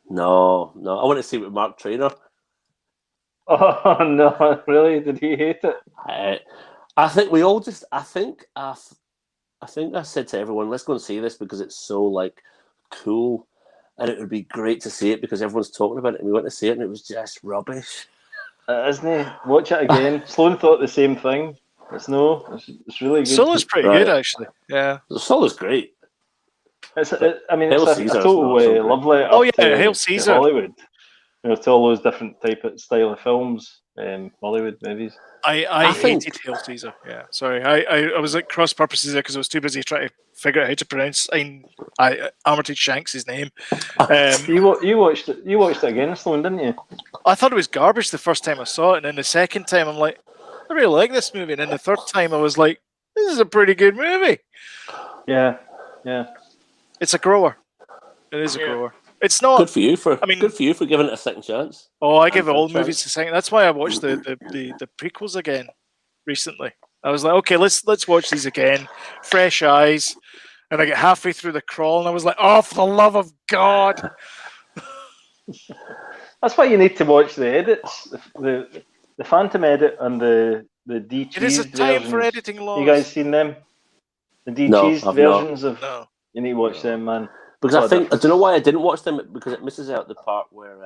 No. I want to see it with Mark Trainer. Oh no, really? Did he hate it? I think we all just. I think I said to everyone, let's go and see this because it's so like cool, and it would be great to see it because everyone's talking about it, and we went to see it, and it was just rubbish. Isn't it? Watch it again. Sloan thought the same thing. It's really good. Solo's pretty good, actually. Yeah, Solo's great. It's a total love letter. Oh yeah, Hail Caesar. Hollywood. To all those different style of films, Hollywood movies. I hated Hail Caesar. Yeah, sorry. I was at cross purposes there because I was too busy trying to figure out how to pronounce Armitage Shanks' name. You watched it again, Sloan, didn't you? I thought it was garbage the first time I saw it, and then the second time I'm like, I really like this movie, and then the third time I was like, this is a pretty good movie. Yeah. It's a grower. It is a grower. It's not good for you for giving it a second chance. Oh, I give all movies a second. That's why I watched the prequels again recently. I was like, okay, let's watch these again, fresh eyes. And I get halfway through the crawl, and I was like, oh, for the love of God! That's why you need to watch the edits, the Phantom edit and the de-cheesed It is a time versions. for editing laws. You guys seen them? The de-cheesed versions of. No. You need to watch them, man. Because I don't know why I didn't watch them because it misses out the part where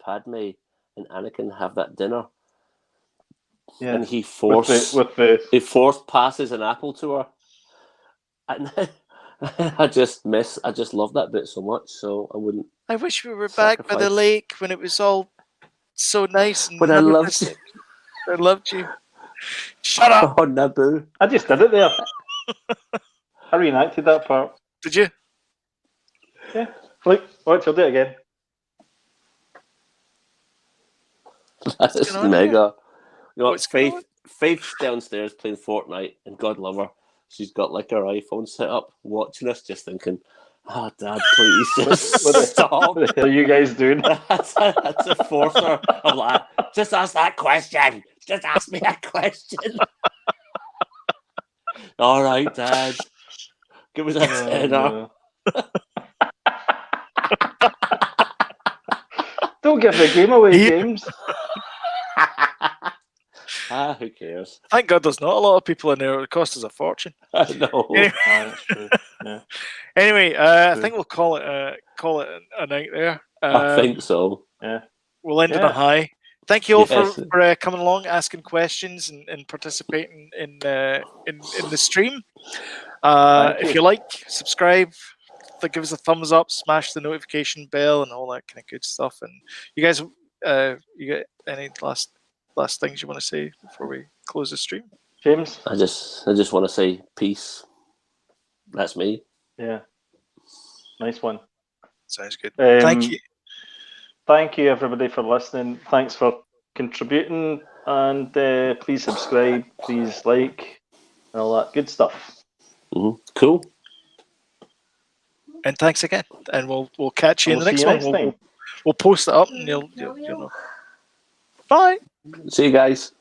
Padme and Anakin have that dinner, Yeah. and he force passes an apple to her, and I just love that bit so much. So I wouldn't. I wish we were back by the lake when it was all so nice. And But I loved you. I loved you. Shut up! Oh, Naboo. I just did it there. I reenacted that part. Did you? Yeah. Look, watch, I'll do it again. That's mega. You know, What's going on? Faith's downstairs playing Fortnite, and God love her, she's got like her iPhone set up, watching us, just thinking, "Oh, Dad, please just stop." What are you guys doing? That's a forcer. I'm like, just ask that question. Just ask me that question. All right, Dad. Give us a tenner. Don't give the game away, James. Who cares? Thank God there's not a lot of people in there. It would cost us a fortune. I know. Anyway, That's true. Yeah. Anyway, I think we'll call it a night there. I think so. Yeah. We'll end on a high. Thank you all Yes. for coming along, asking questions, and participating in the stream. If you like, subscribe, give us a thumbs up, smash the notification bell, and all that kind of good stuff. And you guys, you got any last things you want to say before we close the stream? James? I just want to say peace. That's me. Yeah. Nice one. Sounds good. Thank you. Thank you, everybody, for listening. Thanks for contributing. And please subscribe, please like, and all that good stuff. Mm-hmm. Cool. And thanks again. And we'll catch you in the next see you one. next time. We'll post it up, and you'll know. Bye. See you guys.